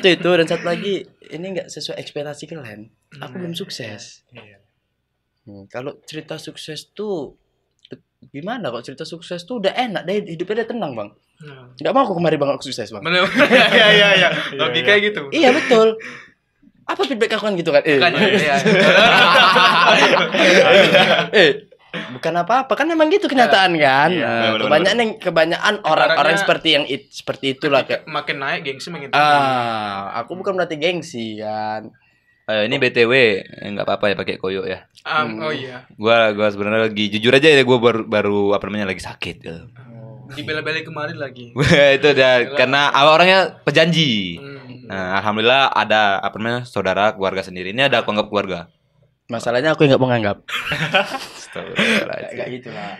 itu dan satu lagi ini nggak sesuai ekspektasi kalian. Aku belum sukses. Kalau cerita sukses tuh gimana kok cerita sukses tuh udah enak deh, hidupnya udah tenang Bang. Nggak mau aku kemarin Bang aku sukses Bang. Iya. Logika gitu. Iya betul. Apa feedback aku kan gitu kan? Bukan apa-apa kan memang gitu kenyataan kan. Kebanyakan orang-orang seperti itulah kayak makin naik gengsi makin tinggi. Aku bukan berarti gengsi kan. Ini BTW nggak apa-apa ya pakai koyo ya. Oh iya. Gua sebenarnya lagi jujur aja ya gua baru lagi sakit gitu. Dibela-bela kemarin lagi. Itu udah karena awal orangnya pejanji. Nah, alhamdulillah ada saudara keluarga sendiri. Ini ada aku anggap keluarga. Masalahnya aku nggak menganggap. Kayak gitu lah.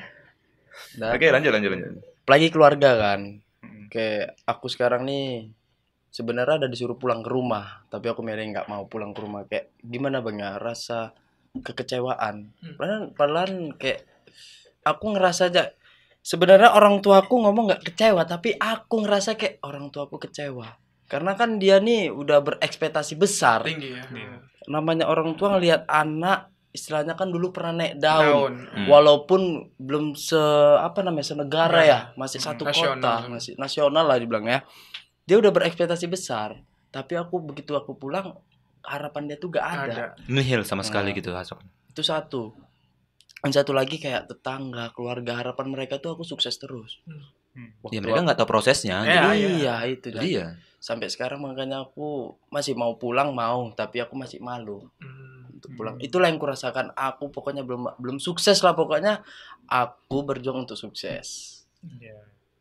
Oke, lanjut. Apalagi keluarga kan. Kayak aku sekarang nih sebenarnya ada disuruh pulang ke rumah, tapi aku milih nggak mau pulang ke rumah. Kayak gimana Bang ya, rasa kekecewaan. Padahal kayak aku ngerasa aja sebenarnya orang tuaku ngomong nggak kecewa, tapi aku ngerasa kayak orang tuaku kecewa. Karena kan dia nih udah berekspektasi besar. Tinggi ya. Namanya orang tua ngelihat anak istilahnya kan dulu pernah naik daun. Walaupun belum senegara ya, masih satu kota, masih nasional lah dibilang ya. Dia udah berekspektasi besar, tapi begitu aku pulang harapan dia tuh gak ada. Nihil sama sekali gitu harapan. Itu satu. Dan satu lagi kayak tetangga, keluarga, harapan mereka tuh aku sukses terus. Ya mereka nggak tahu prosesnya. Iya itu dia. Sampai sekarang makanya aku masih mau pulang tapi aku masih malu untuk pulang. Itulah yang kurasakan. Aku pokoknya belum sukses lah pokoknya. Aku berjuang untuk sukses.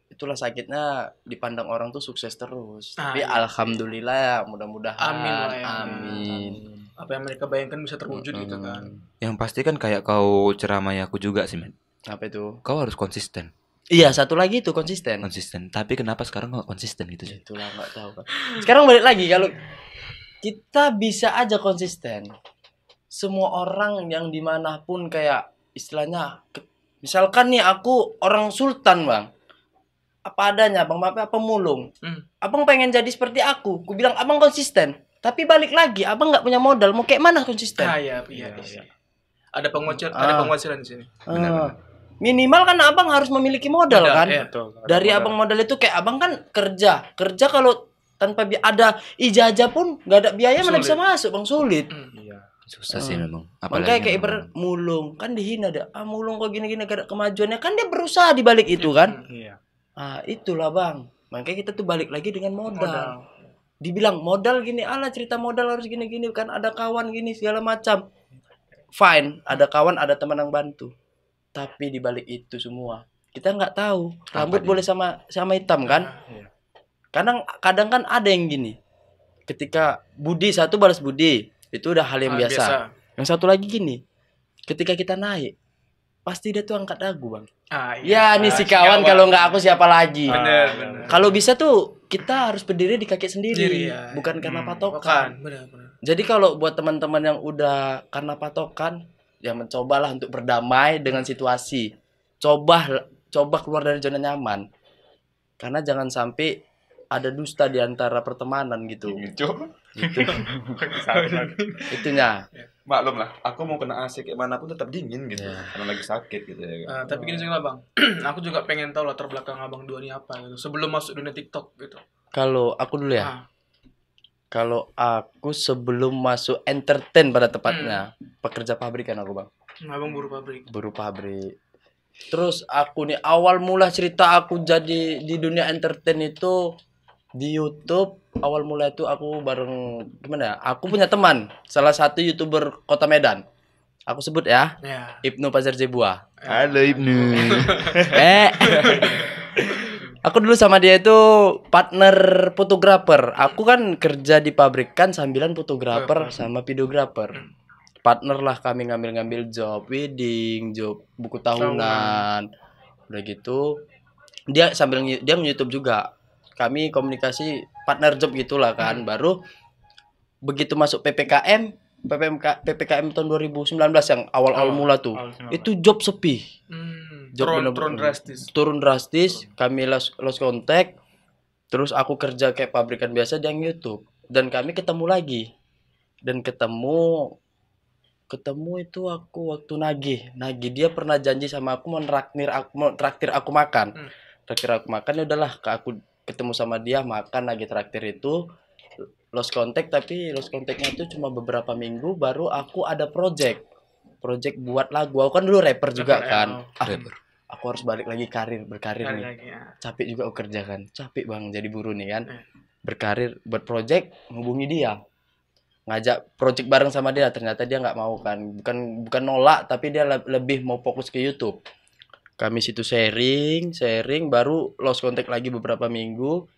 Itulah sakitnya dipandang orang tuh sukses terus. Tapi alhamdulillah ya, mudah-mudahan. Amin. Apa yang mereka bayangkan bisa terwujud gitu kan. Yang pasti kan kayak kau ceramah aku juga sih, men. Apa itu? Kau harus konsisten. Iya, satu lagi itu konsisten. Tapi kenapa sekarang nggak konsisten gitu sih? Itulah nggak tahu kan. Sekarang balik lagi kalau kita bisa aja konsisten. Semua orang yang dimanapun kayak istilahnya misalkan nih aku orang sultan bang, apa adanya bang, apa pemulung, abang pengen jadi seperti aku bilang abang konsisten, tapi balik lagi abang nggak punya modal, mau kayak mana konsisten? Iya. Ada penguasiran di sini. Minimal kan abang harus memiliki modal kan. Iya, dari modal. Abang modal itu kayak abang kan kerja kalau tanpa ada ijazah pun nggak ada biaya mana bisa masuk bang, sulit. Susah sih memang. Makanya kayak mulung kan dihina deh. Mulung kok gini-gini gak ada kemajuannya, kan dia berusaha di balik itu kan. Itulah bang. Makanya kita tuh balik lagi dengan modal. Dibilang modal gini, cerita modal harus gini-gini kan, ada kawan gini segala macam. Fine, ada kawan, ada teman yang bantu. Tapi di balik itu semua kita nggak tahu. Rambut boleh sama hitam kan? Kadang kan ada yang gini. Ketika budi satu balas budi, itu udah hal yang biasa. Yang satu lagi gini, ketika kita naik, pasti dia tuh angkat dagu bang. Nih si kawan, kalau nggak aku siapa lagi. Bener. Kalau bisa tuh kita harus berdiri di kaki sendiri, bukan karena patokan. Bener. Jadi kalau buat teman-teman yang udah karena patokan, ya mencobalah untuk berdamai dengan situasi. Coba keluar dari zona nyaman. Karena jangan sampai ada dusta di antara pertemanan gitu. Itunya. Maklum lah, aku mau kena AC kayak mana pun tetap dingin gitu. Karena lagi sakit gitu ya. Tapi gini juga bang, aku juga pengen tahu latar belakang abang dua ini apa gitu. Sebelum masuk dunia TikTok gitu. Kalau aku dulu ya. Kalau aku sebelum masuk entertain pada tepatnya, pekerja pabrik kan aku bang. Abang buru pabrik. Terus aku nih awal mula cerita aku jadi di dunia entertain itu di YouTube. Awal mula itu aku bareng gimana ya? Aku punya teman, salah satu YouTuber Kota Medan. Aku sebut ya. Ibnu Pasar Jebua. Halo Ibnu. Aku dulu sama dia itu partner fotografer. Aku kan kerja di pabrik kan sambilan fotografer sama videografer. Partner lah kami ngambil job wedding, job buku tahunan. Udah gitu dia dia YouTube juga. Kami komunikasi partner job gitulah kan. Baru begitu masuk PPKM tahun 2019 yang awal mula tuh. Itu job sepi. Turun drastis. Kami lost contact. Terus aku kerja kayak pabrikan biasa di YouTube. Dan kami ketemu lagi. Dan ketemu itu aku waktu nagih. Dia pernah janji sama aku mau traktir aku makan. Traktir aku makan, ya udahlah, aku ketemu sama dia makan lagi traktir itu. Lost contact, tapi lost contactnya itu cuma beberapa minggu. Baru aku ada project buat lagu. Aku kan dulu rapper juga kan. Rapper. Aku harus balik lagi berkarir nih. Capek juga aku kerja kan. Capek bang jadi buruh nih kan. Berkarir, buat project, hubungi dia. Ngajak project bareng sama dia. Ternyata dia nggak mau kan. Bukan nolak, tapi dia lebih mau fokus ke YouTube. Kami situ sharing, baru lost contact lagi beberapa minggu.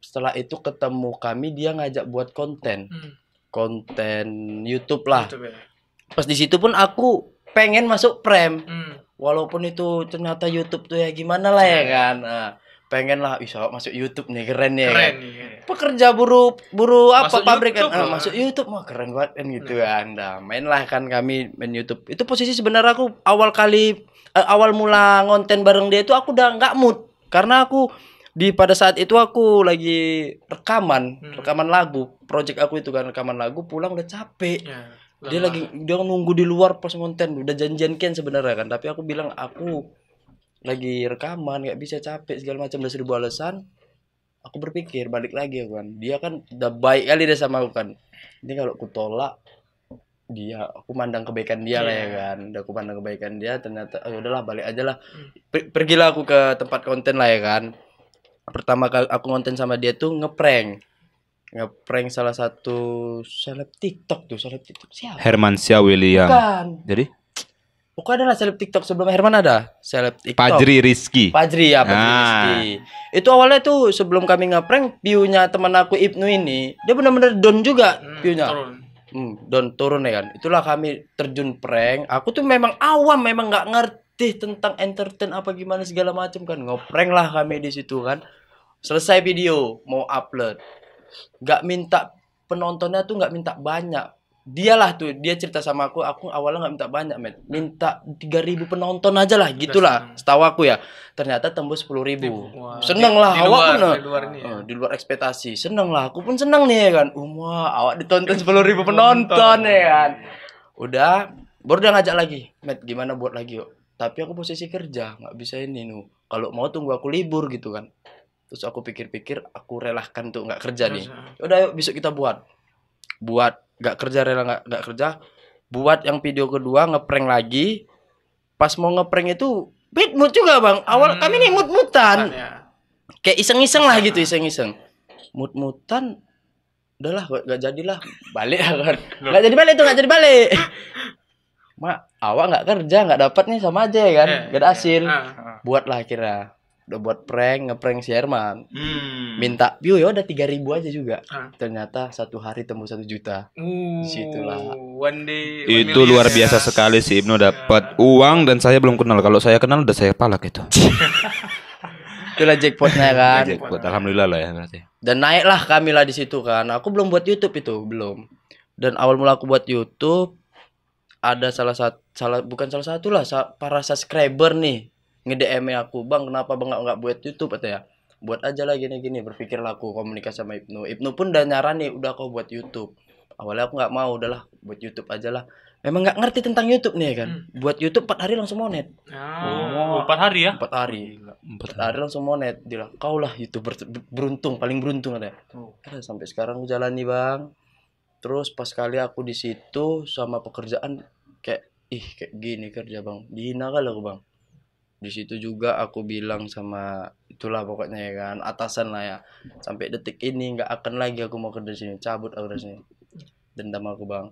Setelah itu ketemu kami, dia ngajak buat konten YouTube lah. Pas di situ pun aku pengen masuk Prem. Walaupun itu ternyata YouTube tuh ya gimana lah ya kan. Pengen lah bisa masuk YouTube nih, keren ya. Keren, kan? Pekerja buru apa pabrik kan. Masuk YouTube mah keren banget kan gitu kan. Mainlah kan kami main YouTube. Itu posisi sebenarnya aku awal mula ngonten bareng dia itu aku udah nggak mood. Karena aku pada saat itu aku lagi rekaman lagu. Project aku itu kan rekaman lagu, pulang udah capek. Dia nunggu di luar pas ngonten, udah janjian kan sebenarnya kan, tapi aku bilang aku lagi rekaman nggak bisa, capek segala macam, udah 1000 alasan. Aku berpikir balik lagi kan, dia kan udah baik kali dia sama aku kan, ini kalau aku tolak dia, aku mandang kebaikan dia lah ya kan, udah aku mandang kebaikan dia, ternyata udahlah balik aja lah. Pergilah aku ke tempat konten lah ya kan. Pertama kali aku ngonten sama dia tuh ngeprank salah satu seleb TikTok siapa? Herman Syah William. Bukan. Jadi? Pokoknya adalah seleb TikTok, sebelum Herman ada seleb TikTok. Fajri Rizky. Fajri Rizky. Itu awalnya tuh sebelum kami ngeprank, view-nya teman aku Ibnu ini, dia benar-benar down juga view-nya. Turun ya kan. Itulah kami terjun prank. Aku tuh memang awam, memang nggak ngerti tentang entertain apa gimana segala macam kan. Ngeprank lah kami di situ kan. Selesai video mau upload. Nggak minta penontonnya tuh, nggak minta banyak, Dialah tuh, dia cerita sama aku awalnya nggak minta banyak, men. Minta 3.000 penonton aja lah, gitulah. Setahu aku ya. Ternyata tembus 10.000. Seneng lah, awak pun di luar ekspektasi. Seneng lah, aku pun seneng nih ya kan. Wah, awak ditonton 10.000 penonton ya kan. Udah, baru dia ngajak lagi. Met, gimana buat lagi yuk. Tapi aku posisi kerja, nggak bisa ini nu. Kalau mau tunggu aku libur gitu kan. Terus aku pikir-pikir, aku relahkan tuh nggak kerja nih. Udah yuk, besok kita buat. Nggak kerja, rela nggak kerja, buat yang video kedua ngeprank lagi. Pas mau ngeprank itu bad mood juga bang. Awal kami nih mood-moodan, kayak iseng-iseng lah gitu, iseng-iseng mood-moodan. Udahlah nggak jadilah, balik kan. Nggak jadi balik. Mak, awak nggak kerja, nggak dapat nih, sama aja ya kan, nggak ada hasil. Buatlah kira. Udah buat ngeprank si Herman. Minta view ya udah 3.000 aja juga. Ternyata satu hari tembus 1 juta. Disitulah. One day. Itu luar biasa sekali sih Ibnu dapat uang dan saya belum kenal. Kalau saya kenal udah saya palak itu. Itulah jackpotnya kan. Jackpot, alhamdulillah lah ya berarti. Dan naiklah kami lah di situ kan. Aku belum buat YouTube itu, belum. Dan awal mula aku buat YouTube ada bukan salah satu lah, para subscriber nih nge-DM aku, bang kenapa bang nggak buat YouTube atau ya, buat aja lah gini-gini. Berpikirlah aku komunikasi sama Ibnu pun udah nyarani, udah kau buat YouTube. Awalnya aku nggak mau, udahlah buat YouTube aja lah. Memang nggak ngerti tentang YouTube nih kan. Buat YouTube 4 hari langsung monet. 4 hari ya? 4 hari. 4 hari langsung monet. Dia bilang, kau lah YouTuber beruntung, paling beruntung ada. Sampai sekarang aku jalani bang. Terus pas kali aku di situ sama pekerjaan kayak gini kerja bang, dihina kali aku bang. Di situ juga aku bilang sama itulah pokoknya ya kan, atasan lah ya, sampai detik ini nggak akan lagi aku mau kerja sini, cabut aku dari sini. Dendam aku bang.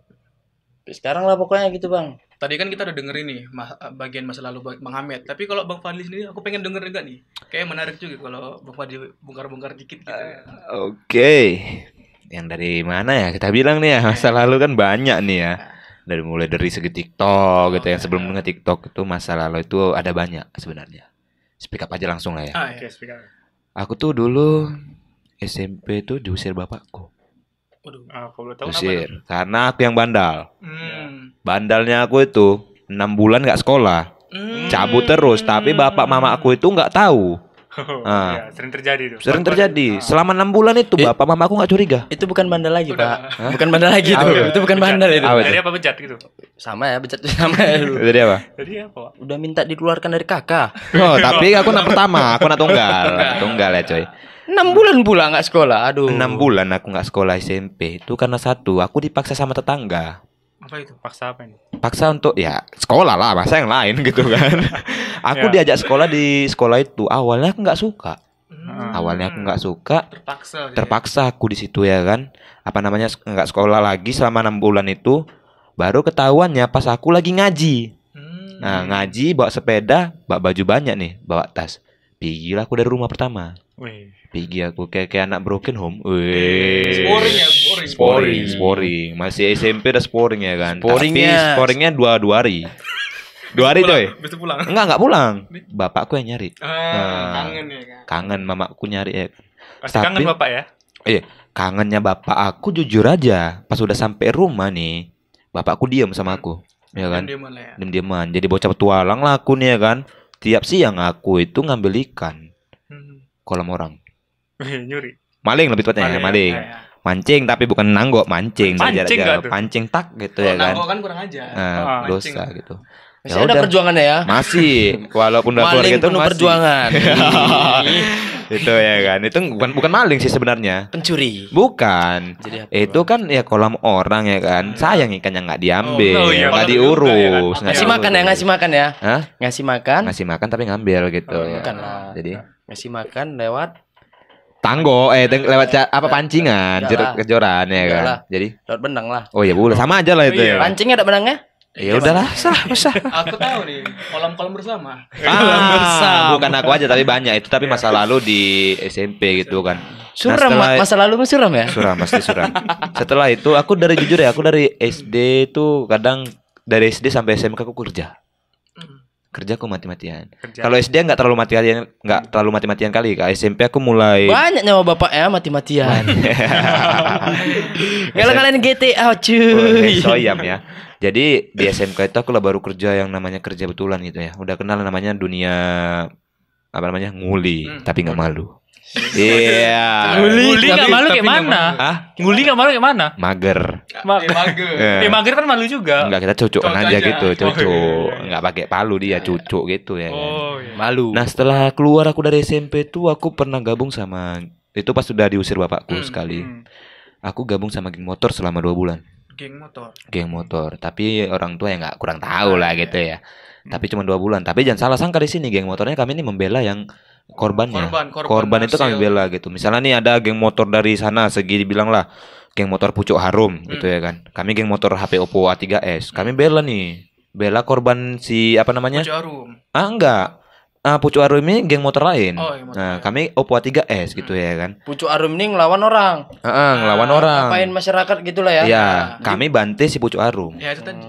Tapi sekarang lah pokoknya gitu bang. Tadi kan kita udah dengerin nih bagian masa lalu Bang Hamed, tapi kalau Bang Fadli sendiri aku pengen denger juga nih. Kayak menarik juga kalau Bang Fadli bongkar-bongkar dikit gitu. Oke. Yang dari mana ya? Kita bilang nih ya, masa lalu kan banyak nih ya. Mulai dari segi TikTok gitu ya. Sebelum nge-TikTok itu masa lalu itu ada banyak sebenarnya. Speak up aja langsung lah ya. Oke, speak up. Aku tuh dulu SMP tuh diusir bapakku. Waduh, aku belum tahu diusir karena aku yang bandal. Bandalnya aku itu 6 bulan nggak sekolah. Cabut terus, tapi bapak mama aku itu nggak tahu. Ya, sering terjadi tuh. Sering terjadi. Selama 6 bulan itu bapak mama aku nggak curiga. Itu bukan bandel lagi, Pak. Bukan bandel lagi itu. Itu bukan bandel itu. Jadi apa bejat gitu? Sama ya, bejat sama ya. Jadi apa? Jadi apa? Udah minta dikeluarkan dari kakak. Oh, tapi aku anak pertama, aku anak tunggal. Tunggal ya, coy. 6 bulan pula nggak sekolah. Aduh. 6 bulan aku nggak sekolah SMP. Itu karena satu, aku dipaksa sama tetangga. Apa itu? Paksa apa ini? Paksa untuk ya sekolah lah, masa yang lain gitu kan. Aku diajak sekolah di sekolah itu. Awalnya aku nggak suka. Awalnya aku nggak suka. Terpaksa aku di situ ya kan. Apa namanya, nggak sekolah lagi selama 6 bulan itu. Baru ketahuannya pas aku lagi ngaji. Nah ngaji bawa sepeda, bawa baju banyak nih, bawa tas. Pergi lah aku dari rumah pertama. Pergi aku kayak anak broken home. Sporing ya, sporing. Masih SMP udah sporing ya kan. Sporingnya 2 hari. 2 hari coy. Besok pulang. Enggak pulang. Bapakku yang nyari. Kangen ya kan. Kangen mamaku nyari ya. Masih kangen bapak ya? Iya, kangennya bapak aku jujur aja. Pas udah sampai rumah nih, bapakku diam sama aku. Ya kan? Diam-diaman. Jadi bocah petualang lah aku nih ya kan. Tiap siang aku itu ngambil ikan. Kolam orang. Nyuri. Maling lebih tepatnya, maling. Mancing tapi bukan nanggok, mancing. Pancing tak gitu ya kan. Nanggok kan kurang aja. Nah, dosa gitu. Masih ada perjuangannya ya? Masih, walaupun udah keluar gitu masih perjuangan. Itu ya kan. Itu bukan maling sih sebenarnya. Pencuri. Bukan. Itu kan ya kolam orang ya kan. Sayang ikannya nggak diambil, nggak diurus. Ngasih makan ya, ngasih makan ya. Hah? Ngasih makan. Ngasih makan tapi ngambil gitu. Bukan lah. Jadi ngasih makan lewat tanggo, lewat apa pancingan, kejoran ya kan. Jadi lewat benang lah. Oh ya boleh, sama aja lah itu ya. Pancingnya ada benangnya? Ya udahlah, sah. Aku tahu nih, kolam-kolam bersama. Bukan aku aja tapi banyak itu, tapi masa lalu di SMP gitu kan. Suram, masa lalu suram ya? Suram, pasti suram. Setelah itu aku dari jujur ya, aku dari SD itu kadang dari SD sampai SMK aku kerja. Kerja aku mati-matian. Kalau SD nggak terlalu mati-matian kali. Kak SMP aku mulai banyak nyawa bapak ya mati-matian. Kalau kalian GTA cuy. Soyam ya. Jadi di SMK itu aku lah baru kerja yang namanya kerja betulan gitu ya. Udah kenal namanya dunia apa namanya nguli, tapi nggak malu. Iya. Nguli nggak malu kayak mana? Nguli nggak malu kayak mana? Mager. Mager kan malu juga. Enggak, kita cucukan aja gitu, cucuk. Enggak pakai palu dia, cucuk gitu ya. Malu. Nah, setelah keluar aku dari SMP tuh aku pernah gabung sama itu pas sudah diusir bapakku sekali. Aku gabung sama geng motor selama 2 bulan. Geng motor. Tapi orang tua ya nggak kurang tahu lah gitu ya. Tapi cuma 2 bulan. Tapi jangan salah sangka di sini geng motornya kami ini membela yang korbannya. Korban itu kami bela gitu. Misalnya nih ada geng motor dari sana segi dibilang lah geng motor Pucuk Harum gitu ya kan. Kami geng motor HP Oppo A3s. Kami bela nih. Bela korban si apa namanya? Pucuk Harum. Enggak. Pucuk Harum ini geng motor lain. Motor kami Oppo A3s gitu ya kan. Pucuk Harum ini ngelawan orang. Ngelawan orang. Ngapain masyarakat gitulah ya. Iya, kami bantai si Pucuk Harum. Ya itu tadi.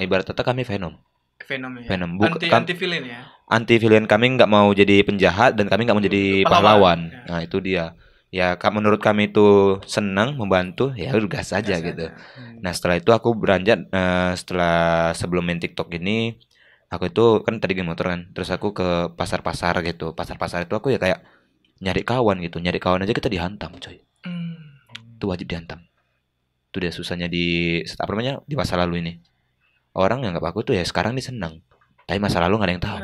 Ibarat kata kami Venom. Venom. Anti villain ya. Anti villain, kami nggak mau jadi penjahat dan kami nggak mau jadi pahlawan. Nah itu dia. Ya menurut kami itu senang membantu, ya udah gas saja gitu. Nah setelah itu aku beranjak sebelum main TikTok ini, aku itu kan tadi geng motor kan. Terus aku ke pasar-pasar gitu. Pasar-pasar itu aku ya kayak nyari kawan gitu. Nyari kawan aja kita dihantam coy. Itu wajib dihantam. Itu dia susahnya di masa lalu ini. Orang yang nggak aku tuh ya sekarang ini senang. Tapi masa lalu gak ada yang tahu.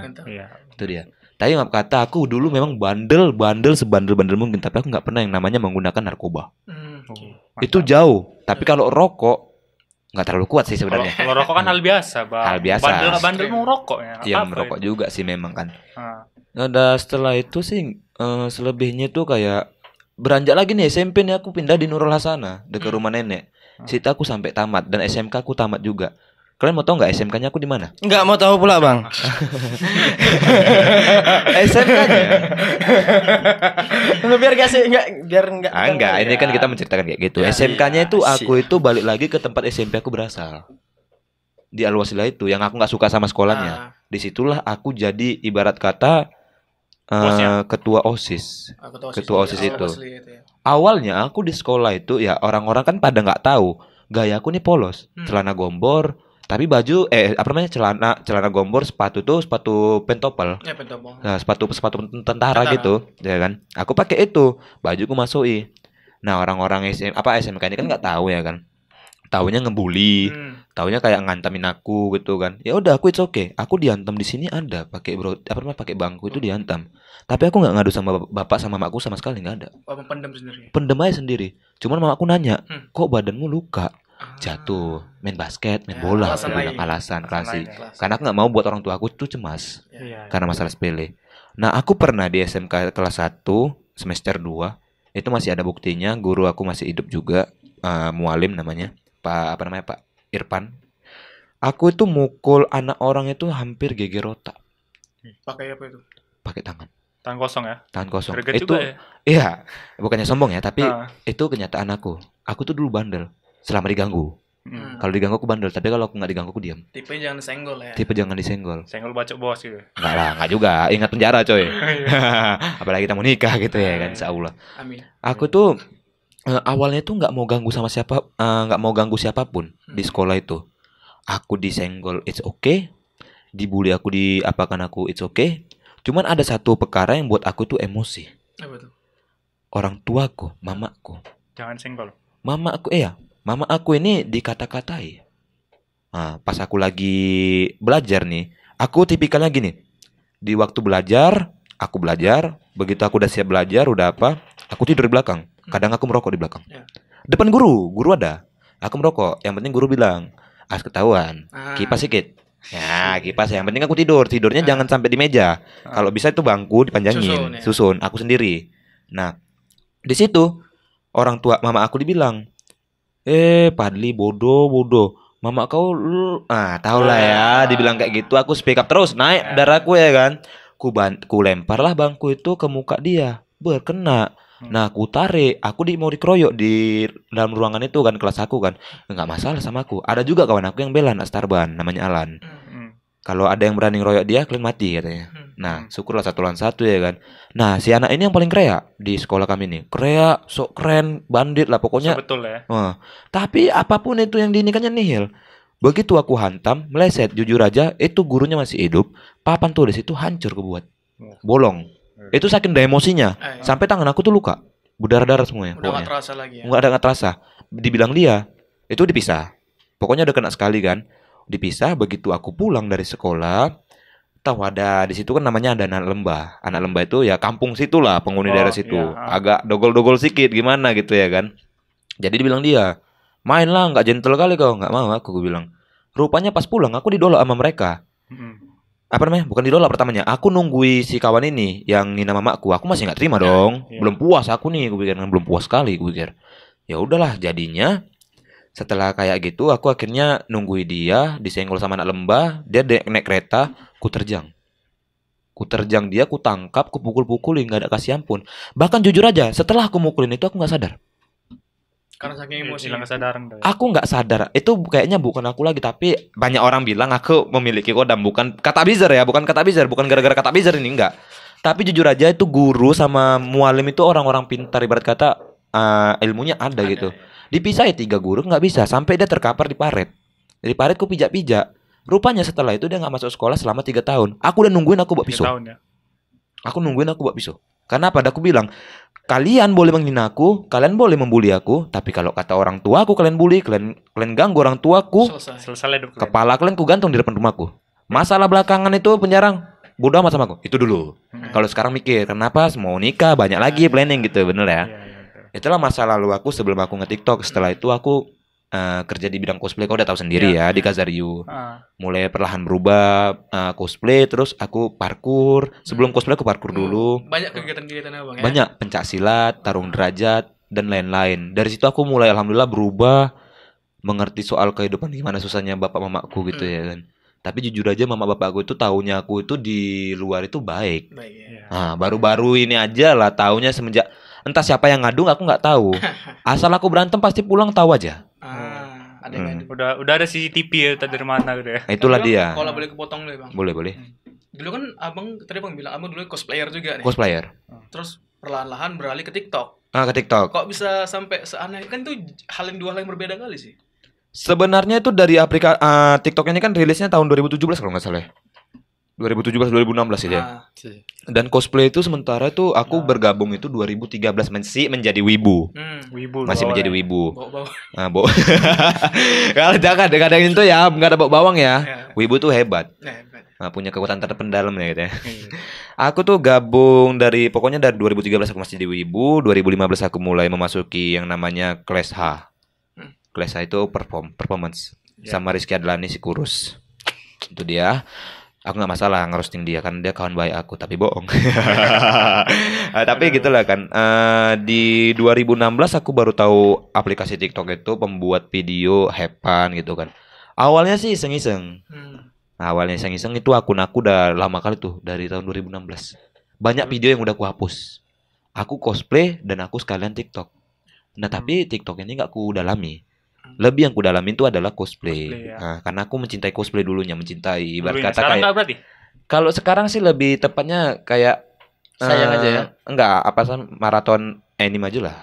Itu dia. Tapi maaf kata aku dulu memang bandel sebandel-bandel mungkin. Tapi aku gak pernah yang namanya menggunakan narkoba. Itu jauh. Tapi kalau rokok gak terlalu kuat sih sebenarnya. Kalau rokok kan hal biasa, Bang. Hal biasa. Bandel mau rokok ya. Iya merokok juga sih memang kan. Nah setelah itu sih selebihnya tuh kayak beranjak lagi nih SMP nih aku pindah di Nurul Hasanah dekat rumah nenek. Situ aku sampai tamat dan SMK aku tamat juga. Kalian mau tahu nggak SMK-nya aku di mana? Nggak mau tahu pula bang. SMK-nya? biar nggak. Enggak. Ini kan kita menceritakan kayak gitu. SMK-nya itu aku itu balik lagi ke tempat SMP aku berasal. Di Al-Wasilah itu yang aku nggak suka sama sekolahnya. Disitulah aku jadi ibarat kata ketua OSIS. Ketua OSIS itu. Awalnya aku di sekolah itu ya orang-orang kan pada nggak tahu gaya aku nih polos, celana gombor. Tapi baju celana gombor, sepatu pentopel. Ya, pentopel. Nah, sepatu tentara gitu, ya kan. Aku pakai itu, bajuku masuki. Nah, orang-orang SMK ini kan enggak tahu ya kan. Taunya ngebully, taunya kayak ngantamin aku gitu kan. Ya udah aku it's okay. Aku dihantam di sini ada pakai pakai bangku itu dihantam. Tapi aku enggak ngadu sama bapak sama mamaku sama sekali enggak ada. Pendem sendiri. Pendem aja sendiri. Cuman mamaku nanya, "Kok badanmu luka?" Jatuh, main basket, main bola, alasan klasik. Karena aku nggak mau buat orang tua aku tuh cemas karena masalah sepele. Nah, aku pernah di SMK kelas 1 semester 2 itu masih ada buktinya. Guru aku masih hidup juga, mualim namanya, Pak Irfan. Aku itu mukul anak orang itu hampir geger otak. Pakai apa itu? Pakai tangan. Tangan kosong ya? Tangan kosong. Greget itu juga ya? Iya, bukannya sombong ya, tapi itu kenyataan aku. Aku tuh dulu bandel. Selama diganggu. Kalau diganggu aku bandel, tapi kalau aku nggak diganggu aku diam. Tipe jangan disenggol ya. Tipe jangan disenggol. Senggol bacok bos gitu. Enggak lah, enggak juga. Ingat penjara coy. Apalagi kita mau nikah gitu ya kan, insyaallah. Amin. Aku tuh awalnya tuh nggak mau ganggu sama nggak mau ganggu siapapun di sekolah itu. Aku disenggol it's okay. Dibully aku diapakan aku it's okay. Cuman ada satu perkara yang buat aku tuh emosi. Apa tuh? Orang tuaku, mamaku. Jangan senggol. Mama aku ini dikata-katai. Nah, pas aku lagi belajar nih, aku tipikalnya gini. Di waktu belajar, aku belajar. Begitu aku udah siap belajar, udah apa, aku tidur di belakang. Kadang aku merokok di belakang. Depan guru ada. Aku merokok. Yang penting guru bilang, ketahuan, kipas sedikit. Ya, kipas. Yang penting aku tidur. Tidurnya jangan sampai di meja. Kalau bisa itu bangku dipanjangin, susun. Aku sendiri. Nah, di situ orang tua mama aku dibilang, Padli bodoh. Mama kau tau lah ya, dibilang kayak gitu. Aku speak up terus, naik darahku ya kan. Ku lemparlah bangku itu ke muka dia, berkena. Nah, ku tarik, aku mau dikeroyok di dalam ruangan itu kan, kelas aku kan. Enggak masalah sama aku. Ada juga kawan aku yang bela anak Starban, namanya Alan. Kalau ada yang berani ngeroyok dia, kalian mati katanya. Nah, syukurlah 1 lawan 1 ya kan. Nah, si anak ini yang paling krea di sekolah kami nih. Krea, sok keren, bandit lah pokoknya. So, betul ya. Tapi apapun itu yang diinikannya nihil. Begitu aku hantam, meleset, jujur aja, itu gurunya masih hidup. Papan tulis itu hancur kebuat. Bolong. Itu saking emosinya. Sampai tangan aku tuh luka. Berdarah-darah semuanya. Udah nggak terasa lagi ya? Nggak terasa. Dibilang dia, itu dipisah. Pokoknya udah kena sekali kan. Dipisah, begitu aku pulang dari sekolah, tahu ada di situ kan namanya ada anak lembah. Anak lembah itu ya kampung situ lah, penghuni daerah situ. Iya. Agak dogol-dogol sedikit gimana gitu ya kan. Jadi dibilang dia, main lah, nggak gentle kali kau. Nggak mau aku bilang. Rupanya pas pulang aku didolak sama mereka. Apa namanya? Bukan didolak pertamanya. Aku nunggui si kawan ini yang ngina mamaku. Aku masih nggak terima dong. Belum puas aku nih, gue pikir belum puas sekali, gue pikir. Ya udahlah, jadinya setelah kayak gitu aku akhirnya nungguin dia disenggol sama anak lembah, dia naik kereta, ku terjang dia, ku tangkap, ku pukul-pukulin, nggak ada kasih ampun. Bahkan jujur aja, setelah aku mukulin itu aku nggak sadar. Karena saking emosi. Aku nggak sadar. Itu kayaknya bukan aku lagi, tapi banyak orang bilang aku memiliki kodam. Bukan kata bizer ya, bukan gara-gara kata bizer ini, enggak. Tapi jujur aja itu guru sama mualim itu orang-orang pintar, ibarat kata ilmunya ada gitu. Dipisahin 3 guru nggak bisa, sampai dia terkapar di paret. Di paret ku pijak-pijak. Rupanya setelah itu dia nggak masuk sekolah selama 3 tahun. Aku udah nungguin aku bawa pisau. Aku nungguin aku bawa pisau. Karena pada aku bilang, kalian boleh menghina aku, kalian boleh membuli aku, tapi kalau kata orang tua aku kalian bully, kalian ganggu orang tuaku, selesai hidup kalian. Kepala kalian ku gantung di depan rumahku. Masalah belakangan itu penjarang, bodoh amat sama aku. Itu dulu. Kalau sekarang mikir, kenapa mau nikah banyak lagi planning gitu, bener ya? Itulah masa lalu aku sebelum aku nge-TikTok. Setelah itu aku kerja di bidang cosplay. Kau udah tahu sendiri ya, di Kazariu. Mulai perlahan berubah cosplay, terus aku parkour. Sebelum cosplay aku parkour dulu. Banyak kegiatan-kegiatan apa ya? Banyak, pencak silat, tarung derajat, dan lain-lain. Dari situ aku mulai alhamdulillah berubah, mengerti soal kehidupan gimana susahnya bapak mamaku gitu ya kan. Tapi jujur aja mama bapakku itu taunya aku itu di luar itu baik. Nah, baru-baru ini aja lah taunya semenjak entah siapa yang ngadu aku nggak tahu. Asal aku berantem pasti pulang tahu aja. Ada yang udah ada CCTV ya dari mana gitu ya. Itulah dia. Kalau boleh kepotong deh bang. Boleh. Dulu kan tadi abang bilang abang dulu cosplayer juga nih. Cosplayer. Terus perlahan-lahan beralih ke TikTok. Ke TikTok. Kok bisa sampai seaneh, kan tuh dua hal yang berbeda kali sih. Sebenarnya itu dari aplikasi TikTok ini kan rilisnya tahun 2017 kalau nggak salah. 2017-2016 itu ya. Dan cosplay itu sementara itu aku bergabung itu 2013 masih menjadi wibu. Masih menjadi wibu. Bau. Kalau jangan kadang itu ya nggak ada bau bawang ya. Wibu tuh hebat. Punya kekuatan terpendam ya gitu ya. Aku tuh gabung pokoknya dari 2013 aku masih di wibu, 2015 aku mulai memasuki yang namanya Class H. Class H itu performance sama Rizky Adlani si kurus. Itu dia. Aku nggak masalah ngerosting dia kan dia kawan baik aku tapi bohong. Tapi gitulah kan. Di 2016 aku baru tahu aplikasi TikTok itu pembuat video hepan gitu kan. Awalnya sih iseng-iseng. Awalnya iseng-iseng itu akun aku udah lama kali tuh dari tahun 2016. Banyak video yang udah aku hapus. Aku cosplay dan aku sekalian TikTok. Nah tapi TikTok ini nggak aku dalami. Lebih yang ku dalamin itu adalah cosplay. Nah, karena aku mencintai cosplay dulunya, mencintai ibarat kata sekarang kayak. Berarti? Kalau sekarang sih lebih tepatnya kayak sayang aja ya. Enggak, maraton anime aja lah.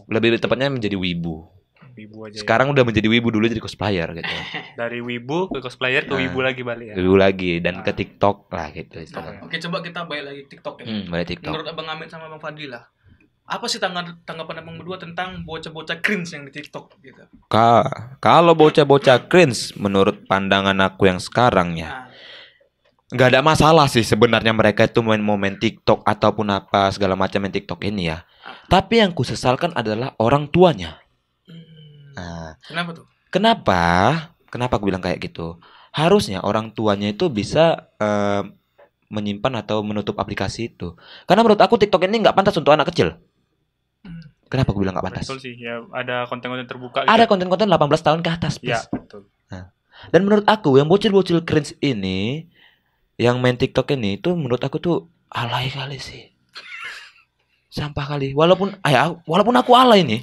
Lebih tepatnya menjadi wibu. Aja sekarang udah menjadi wibu, dulu jadi cosplayer gitu. Dari wibu ke cosplayer ke wibu lagi balik ya. Wibu lagi dan ke TikTok lah gitu. Oke, coba kita balik lagi TikTok ya. Balik TikTok. Menurut Abang Amit sama Bang Fadli lah. Apa sih tanggapan abang berdua tentang bocah-bocah cringe yang di TikTok gitu? Kalau bocah-bocah cringe menurut pandangan aku yang sekarang ya, nggak ada masalah sih sebenarnya mereka itu main TikTok ataupun apa segala macam main TikTok ini ya. Tapi yang kusesalkan adalah orang tuanya. Kenapa tuh? Kenapa aku bilang kayak gitu? Harusnya orang tuanya itu bisa menyimpan atau menutup aplikasi itu. Karena menurut aku TikTok ini nggak pantas untuk anak kecil. Kenapa aku bilang nggak pantas? Betul sih, ya ada konten-konten terbuka. Ada konten-konten 18 tahun ke atas, please. Ya, betul. Dan menurut aku yang bocil-bocil cringe ini, yang main TikTok ini itu menurut aku tuh alay kali sih. Sampah kali. Walaupun aku alay nih.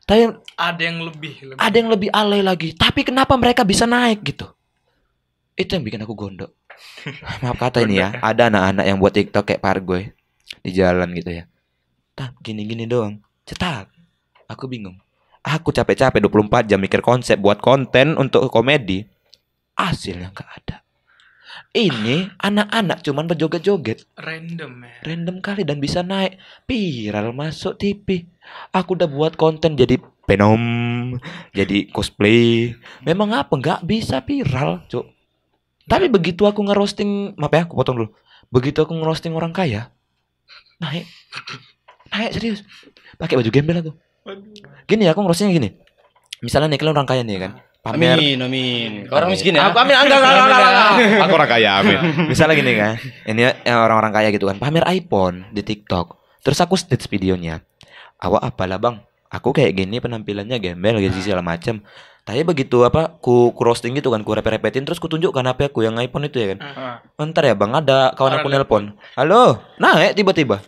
Tapi ada yang lebih. Ada yang lebih alay lagi. Tapi kenapa mereka bisa naik gitu? Itu yang bikin aku gondok. Maaf kata ini ya, ada anak-anak yang buat TikTok kayak Pargoy di jalan gitu ya. Gini-gini doang. Cetak. Aku bingung. Aku capek-capek 24 jam mikir konsep buat konten untuk komedi. Hasilnya gak ada. Ini anak-anak cuman berjoget-joget. Random ya. Random kali dan bisa naik viral masuk TV. Aku udah buat konten jadi Venom, jadi cosplay. Memang apa nggak bisa viral, Cuk. Tapi begitu aku ngerosting, maaf ya, aku potong dulu. Begitu aku ngerosting orang kaya, naik serius. Pakai baju gembel aku. Gini aku ngerostingnya gini. Misalnya nih kalian orang kaya nih kan. Pamer. Amin. Orang miskin ya? Amin, enggak. Aku orang kaya, amin. Misalnya gini kan. Ini orang-orang kaya gitu kan. Pamer iPhone di TikTok. Terus aku stage videonya. Awak apalah bang? Aku kayak gini penampilannya gembel gitu segala macam. Tapi begitu ku roasting gitu kan, ku repetin terus ku tunjukkan HP aku yang iPhone itu ya kan. Bentar ya bang, ada kawan aku nelpon. Halo, naik tiba-tiba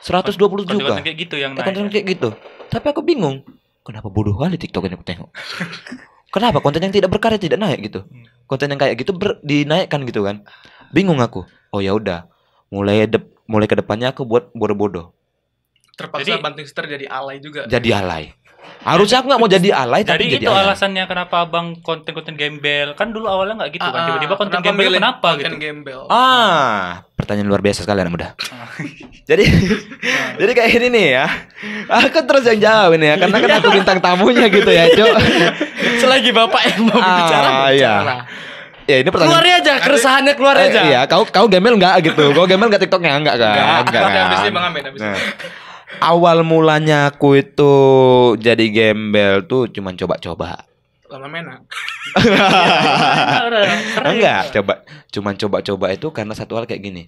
120 juga. Konten kayak gitu yang naik. Konten kayak gitu. Tapi aku bingung. Kenapa bodoh kali TikTok ini aku tengok. Kenapa konten yang tidak berkarya tidak naik gitu? Konten yang kayak gitu dinaikkan gitu kan. Bingung aku. Oh ya udah. Mulai ke depannya aku buat bodoh-bodoh. Terpaksa banting setir jadi alay juga. Jadi alay. Harusnya aku gak mau jadi alay tapi jadi jadi itu alay. Alasannya kenapa abang konten-konten gembel. Kan dulu awalnya gak gitu kan. Tiba-tiba konten gembel kenapa gitu. Gembel. Pertanyaan luar biasa sekali anak muda. Jadi jadi kayak ini nih ya. Aku terus yang jawab ini ya. Karena kan aku bintang tamunya gitu ya, Cok. Selagi bapak yang mau bicara. Iya. Ya ini pertanyaan. Keluar aja, keresahannya keluar aja. Iya, kau gembel enggak gitu? Kau gembel enggak TikToknya? Enggak kan? Enggak. Habis ini Bang Amin, Awal mulanya aku itu jadi gembel tuh cuman coba-coba. Lama mena. Enggak, cuman coba-coba itu karena satu hal kayak gini.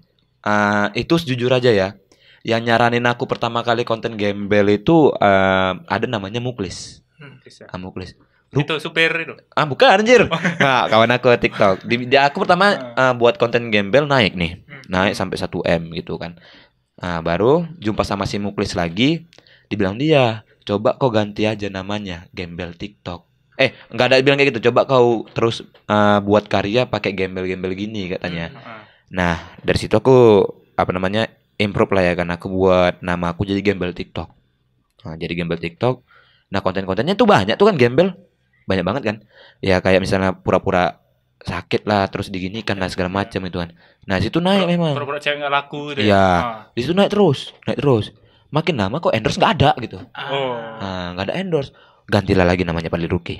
Itu jujur aja ya. Yang nyaranin aku pertama kali konten gembel itu ada namanya Muklis. Muklis. Itu supir itu. Bukan anjir. Nah, kawan aku TikTok. Aku pertama buat konten gembel naik nih. Naik sampai 1M gitu kan. Nah, baru jumpa sama si Muklis lagi, dibilang dia, coba kau ganti aja namanya, gembel TikTok. Enggak ada bilang kayak gitu, coba kau terus buat karya pakai gembel-gembel gini katanya. Nah, dari situ aku improve lah ya kan, aku buat nama aku jadi gembel TikTok. Nah, jadi gembel TikTok. Nah, konten-kontennya tuh banyak tuh kan gembel. Banyak banget kan. Ya kayak misalnya pura-pura sakit lah terus diginikan lah segala macam itu kan. Nah situ naik memang. Pura-pura cewek nggak laku. Iya. Di situ naik terus. Makin lama kok endorse nggak ada gitu. Nah nggak ada endorse. Gantilah lagi namanya Padli Ruki.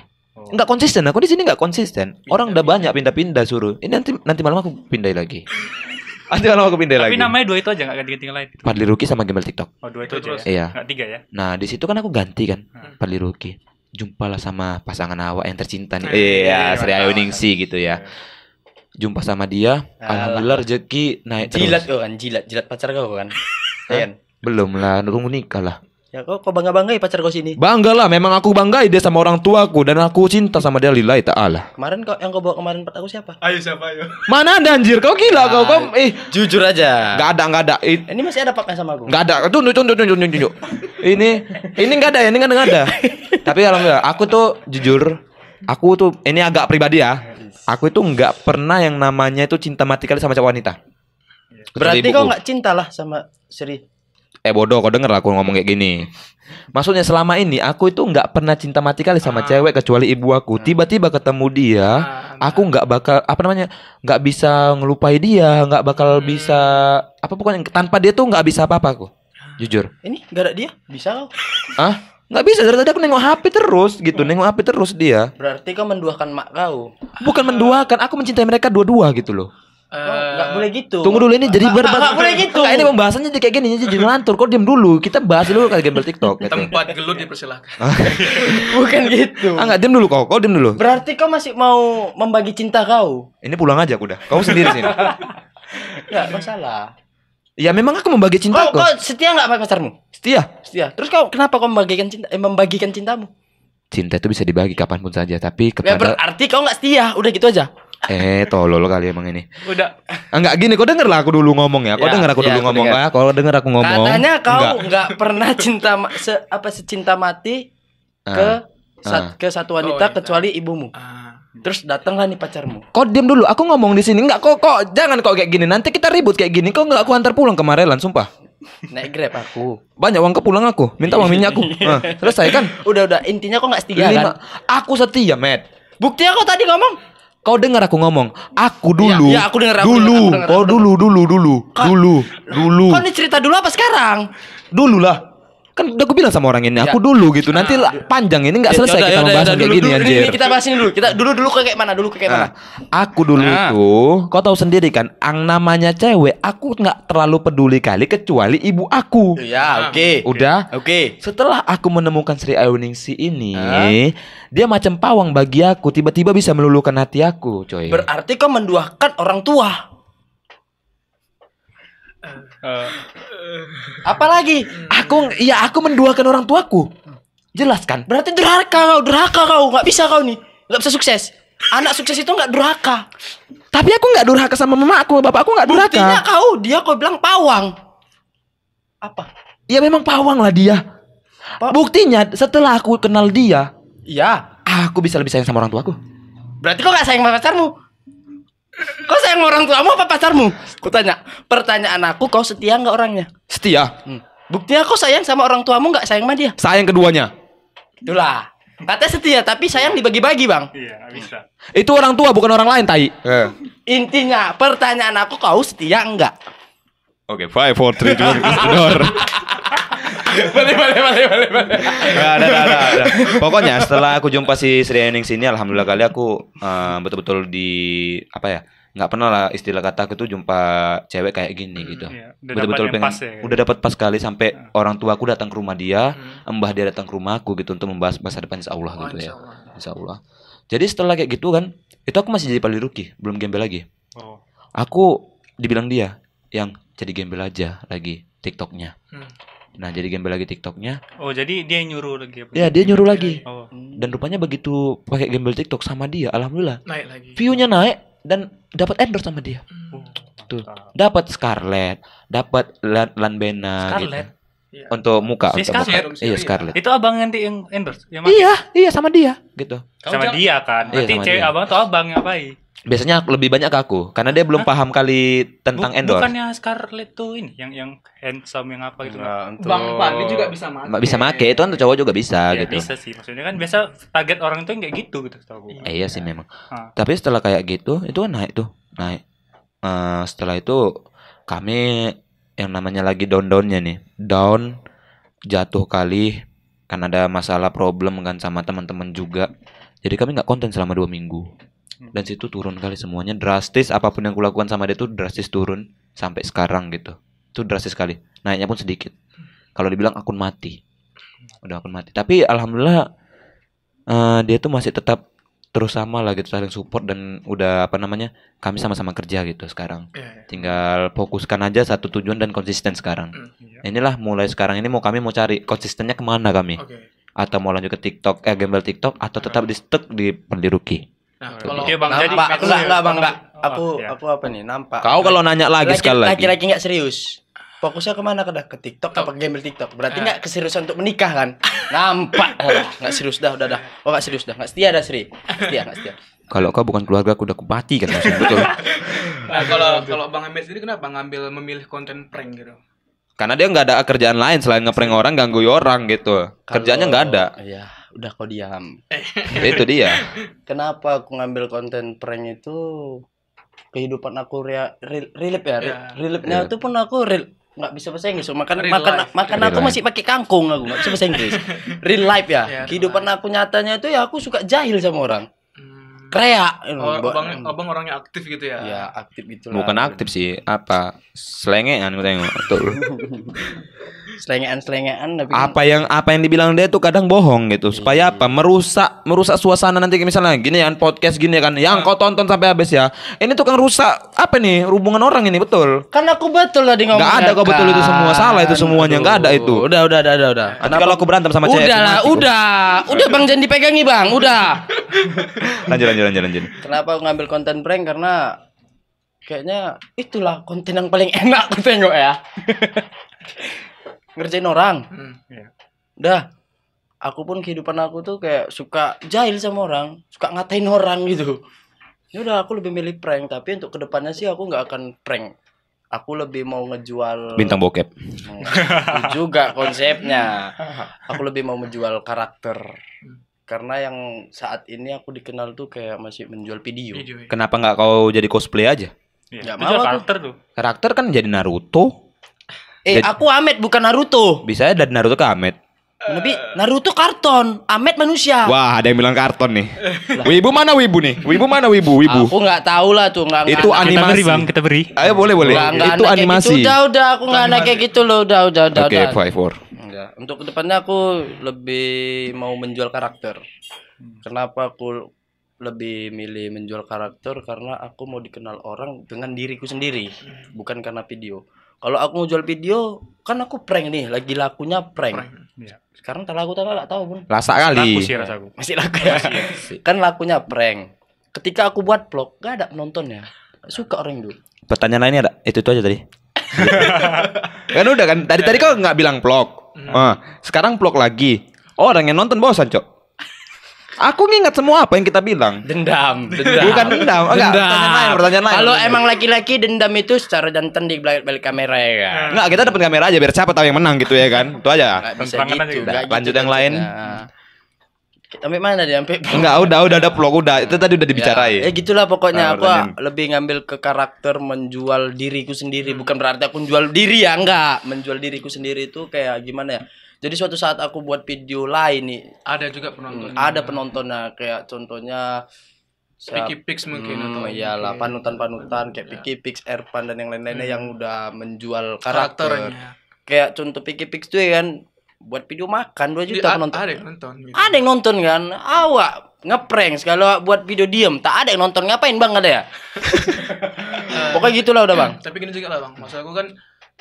Nggak konsisten. Aku di sini nggak konsisten. Orang udah banyak pindah-pindah suruh. Ini nanti malam aku pindah lagi. Nanti malam aku pindah lagi. Tapi namanya 2 itu aja nggak ganti-ganti lain. Padli Ruki sama gembel TikTok. Oh 2 itu aja. Iya. Nggak 3 ya. Nah di situ kan aku ganti kan Padli Ruki. Jumpalah sama pasangan awak yang tercinta nih. Sri Ayuningsi gitu ya. Jumpa sama dia, alhamdulillah rezeki naik jilat terus. Jilat pacar kau kan? Kan? Belum lah, nunggu nikah lah. Ya kau bangga-banggai pacar kau sini. Bangga lah, memang aku banggai dia sama orang tuaku dan aku cinta sama dia lillahi ta'ala. Kemarin yang kau bawa kemarin aku siapa? Siapa? Mana ada anjir, kau gila kau jujur aja. Enggak ada. Ini masih ada paknya sama aku. Enggak ada. Tunjuk. Ini enggak ada ya, ini enggak ada. Tapi alhamdulillah, aku tuh jujur, aku tuh ini agak pribadi ya. Aku itu nggak pernah yang namanya itu cinta mati kali sama cewek wanita. Berarti kau nggak cinta lah sama Sri. Bodoh, kau denger aku ngomong kayak gini. Maksudnya selama ini aku itu nggak pernah cinta mati kali sama cewek kecuali ibu aku. Tiba-tiba ketemu dia, aku nggak bakal nggak bisa ngelupai dia, nggak bakal bisa pokoknya tanpa dia tuh nggak bisa apa-apa aku. Jujur. Ini nggak ada dia, bisa kau? Nggak bisa, dari tadi aku nengok HP terus gitu, nengok HP terus dia. Berarti kau menduakan mak kau. Bukan menduakan, aku mencintai mereka dua-dua gitu loh. Nggak boleh gitu. Tunggu dulu, ini jadi nggak boleh gitu. Ini pembahasannya jadi kayak gini, jadi ngelantur. Kau diam dulu, kita bahas dulu kali gembel TikTok gitu. Tempat gelut dipersilakan. Bukan gitu. Nggak, diam dulu kau diam dulu. Berarti kau masih mau membagi cinta kau. Ini pulang aja aku udah, kau sendiri sini. Nggak masalah. Ya memang aku membagi cinta kau setia nggak sama pacarmu? Setia. Terus kenapa kau membagikan cintamu? Cinta itu bisa dibagi kapanpun saja, tapi kepada... Ya berarti kau nggak setia, udah gitu aja. Tolol kali emang ini. Udah. Enggak gini, kau denger lah aku dulu ngomong ya. Kau denger aku dulu ngomong ya. Kau denger aku ngomong. Katanya kau nggak pernah secinta mati ke satu wanita kecuali ibumu. Terus datanglah nih pacarmu. Kok diam dulu, aku ngomong di sini. Enggak, kok jangan kok kayak gini. Nanti kita ribut kayak gini. Kok enggak aku antar pulang ke Marelan, sumpah. Naik Grab aku. Banyak uang kepulang aku. Minta uang minyak aku. Selesai kan? Udah. Intinya kok enggak setia kan? Aku setia, Matt. Buktinya kau tadi ngomong. Kau dengar aku ngomong. Aku dulu. Iya, aku dengar. Dulu. Kau dulu. Dulu. Kau ini cerita dulu apa sekarang? Dulu lah. Kan udah aku bilang sama orang ini, aku dulu gitu. Nanti panjang ini nggak selesai kita membahas kayak gini anjir. Ini kita bahas ini dulu. Kita dulu kayak mana? Aku dulu itu, kau tahu sendiri kan, ang namanya cewek, aku nggak terlalu peduli kali kecuali ibu aku. Ya, oke. Udah? Oke. Setelah aku menemukan Sri Ayuningsi ini, dia macam pawang bagi aku, tiba-tiba bisa meluluhkan hati aku, coy. Berarti kau menduakan orang tua. Apalagi aku menduakan orang tuaku. Jelas kan? Berarti durhaka kau. Nggak bisa kau nih, nggak bisa sukses. Anak sukses itu nggak durhaka. Tapi aku nggak durhaka sama mama aku, bapak aku nggak durhaka. Buktinya kau bilang pawang. Apa? Ya memang pawang lah dia. Buktinya setelah aku kenal dia, iya, aku bisa lebih sayang sama orang tuaku. Berarti kau nggak sayang sama pacarmu? Kau sayang orang tuamu apa pacarmu? Ku tanya. Pertanyaan aku, kau setia nggak orangnya? Setia. Buktinya kau sayang sama orang tuamu nggak sayang sama dia? Sayang keduanya. Itulah. Katanya setia, tapi sayang dibagi-bagi, Bang. Iya, bisa. Itu orang tua bukan orang lain, tai. Intinya, pertanyaan aku, kau setia enggak? Oke, 5, 4, 3, 2, 1. Balik. Ada. Pokoknya setelah aku jumpa si Sri Ayuningsi ini, alhamdulillah kali aku betul-betul nggak pernah lah istilah kata aku tuh jumpa cewek kayak gini gitu. Iya, Betul-betul pengen, udah dapat pas kali sampai orang tua aku datang ke rumah dia, mbah dia datang ke rumah aku gitu untuk membahas masa depan insya Allah gitu ya. Insya Allah. Jadi setelah kayak gitu kan, itu aku masih jadi paling rookie, belum gembel lagi. Aku dibilang dia yang jadi gembel aja lagi TikToknya. Nah jadi gembel lagi TikToknya. Oh jadi dia nyuruh lagi? Ya dia nyuruh lagi. Dan rupanya begitu pakai gembel TikTok sama dia, alhamdulillah naik lagi. View-nya naik dan dapat endorse sama dia. Tuh dapat Scarlett, dapat Lanbena. Scarlett. Gitu. Untuk muka. Si untuk Scarlett. muka. Iya Scarlett. Itu abang yang endorse? Iya sama dia gitu. Sama dia kan. Berarti sama cewek dia. abang atau abang ngapain? Biasanya lebih banyak ke aku karena dia belum paham kali tentang endorse. Bukannya Scarlett tuh ini yang handsome yang apa gitu. Bang Pandi juga bisa make. Bisa make itu untuk cowok juga bisa ya, gitu. Bisa sih. Maksudnya kan biasa target orang itu kayak gitu tahu gue. Iya sih memang. Tapi setelah kayak gitu itu kan naik. Setelah itu kami yang namanya lagi down-downnya nih. Down, jatuh kali kan ada masalah problem kan sama teman-teman juga. Jadi kami nggak konten selama 2 minggu. Dan situ turun kali semuanya drastis, apapun yang kulakukan sama dia tuh drastis turun sampai sekarang gitu. Itu drastis sekali. Naiknya pun sedikit. Kalau dibilang akun mati. Udah akun mati. Tapi alhamdulillah dia tuh masih tetap terus sama lah gitu, saling support dan udah kami sama-sama kerja gitu sekarang. Tinggal fokuskan aja satu tujuan dan konsisten sekarang. Inilah mulai sekarang ini kami mau cari konsistennya kemana kami. Atau mau lanjut ke TikTok, gembel TikTok atau tetap di stuck di Pendiruki. Nah, kalau Bang, jadi aku apa nih nampak. Kau kalau nanya lagi sekali lagi. Laki-laki nggak serius. Fokusnya kemana ke TikTok apa gembel TikTok? Berarti nggak keseriusan untuk menikah kan? Nampak. Nggak serius dah, udah. Oh nggak serius dah, nggak setia dah Sri. Nggak setia. Kalau kau bukan keluarga aku udah mati kan maksudnya betul. Nah, kalau Bang Ahmed sendiri kenapa memilih konten prank gitu? Karena dia nggak ada kerjaan lain selain ngeprank orang, ganggu orang gitu. Kerjanya nggak ada. Iya, udah kau diam. Itu dia. Kenapa aku ngambil konten prank itu? Kehidupan aku relip ya. Relipnya itu pun aku nggak bisa bahasa Inggris. Makan aku masih pakai kangkung, aku nggak bisa bahasa Inggris. Real life ya. Kehidupan aku nyatanya itu ya aku suka jahil sama orang. Kreak. Abang orangnya aktif gitu ya? Ya aktif gitu lah. Bukan aktif sih, selengean gue tengok. Selengean tapi apa yang dibilang dia tuh kadang bohong gitu. Supaya apa? Merusak suasana nanti misalnya gini kan podcast gini kan. Yang kau tonton sampai habis ya. Ini tuh kan rusak apa nih? Hubungan orang ini betul. Kan aku betul lah di ngomong. Enggak ada kau betul itu semua. Salah itu semuanya, enggak ada itu. Udah. Nanti kalau aku berantem sama cewek. Udah Bang, jangan dipegangi Bang. Udah. Lanjut. Kenapa aku ngambil konten prank? Karena kayaknya itulah konten yang paling enak aku tengok ya. Ngerjain orang. Udah. aku pun kehidupan aku tuh kayak suka jahil sama orang, suka ngatain orang gitu. Ya udah aku lebih milih prank, tapi untuk kedepannya sih aku nggak akan prank. Aku lebih mau ngejual bintang bokep. Itu juga konsepnya. Aku lebih mau menjual karakter. Karena yang saat ini aku dikenal tuh kayak masih menjual video. Kenapa nggak kau jadi cosplay aja? Nggak mau karakter tuh. Karakter kan jadi Naruto. Aku Ahmed bukan Naruto. Bisa dari Naruto ke Ahmed. Tapi Naruto karton, Ahmed manusia. Wah, ada yang bilang karton nih. Wibu mana wibu nih? Wibu mana wibu? Wibu. Aku nggak tahu lah tuh, nggak. Itu animasi. Kita beri bang, kita beri. Ayo boleh. Itu animasi. Gitu. Udah, aku nggak anak kayak gitu loh. Udah. Oke, 5-4. Enggak. Untuk kedepannya aku lebih mau menjual karakter. Kenapa aku lebih milih menjual karakter? Karena aku mau dikenal orang dengan diriku sendiri, bukan karena video. Kalau aku mau jual video, kan aku prank nih, lagi lakunya prank. Iya. Sekarang tak laku tak tahu pun. Rasa kali. Rasaku. Masih laku ya. Kan lakunya prank. Ketika aku buat vlog, gak ada penontonnya. Gak suka orang itu. Pertanyaan lainnya ada? Itu aja tadi. Kan udah kan. Tadi kau nggak bilang vlog. Sekarang vlog lagi. Orang yang nonton bosan, Cok. Aku ngingat semua apa yang kita bilang. Dendam. Bukan dendam. Enggak, pertanyaan lain. Kalau emang laki-laki dendam itu secara jantan di balik kamera ya kan. Enggak, kita dapat kamera aja biar siapa tahu yang menang gitu ya kan. Itu aja. Nggak bisa gitu. Lanjut yang lain. Sampai mana dia? Sampai Enggak, udah ada vlog udah. Itu tadi udah dibicarain. Ya gitulah pokoknya. Aku lebih ngambil ke karakter, menjual diriku sendiri. Bukan berarti aku menjual diri ya, enggak. Menjual diriku sendiri itu kayak gimana ya? Jadi suatu saat aku buat video lain nih, ada juga penonton. Ada penontonnya, kayak contohnya Picky Pix mungkin atau iyalah panutan-panutan kayak Picky Pix, Erpan dan yang lain-lainnya yang udah menjual karakter. Kayak contoh Picky Pix tuh ya kan, buat video makan 2 juta penonton. Ada yang nonton. Gitu. Ada yang nonton kan? Awak ngeprank kalau buat video diem, tak ada yang nonton, ngapain Bang ada ya? Pokoknya gitulah udah Bang. Tapi gini juga lah Bang, maksud aku kan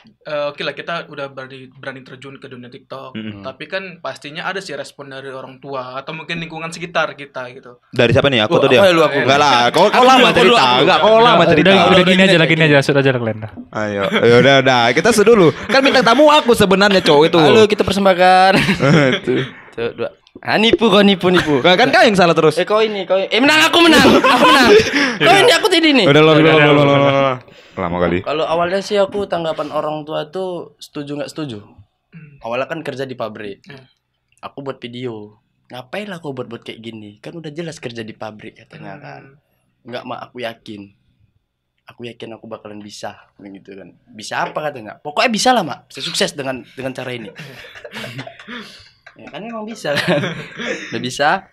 oke lah kita udah berani terjun ke dunia TikTok, tapi kan pastinya ada sih respon dari orang tua atau mungkin lingkungan sekitar kita gitu. Dari siapa nih? Aku tuh dia. Enggak lah, kau lama cerita. Enggak, kau lama cerita. Udah gini aja, sudah aja kalian. Ayo, udah. Kita dulu. Kan bintang tamu aku sebenarnya cowok itu. Halo, kita persembahkan. Tuh, 2. Nipu. Kan kau yang salah terus. Kau ini. Menang. Aku menang. Kau ini aku tadi nih. Udah lo. Lama kali. Kalau awalnya sih aku tanggapan orang tua tuh setuju nggak setuju. Awalnya kan kerja di pabrik. Aku buat video. Ngapain lah aku buat kayak gini? Kan udah jelas kerja di pabrik katanya kan. Enggak mah aku yakin aku bakalan bisa gitu kan. Bisa apa katanya? Pokoknya bisa lah mak. Bisa sukses dengan cara ini. Ya kan emang bisa kan. Udah bisa.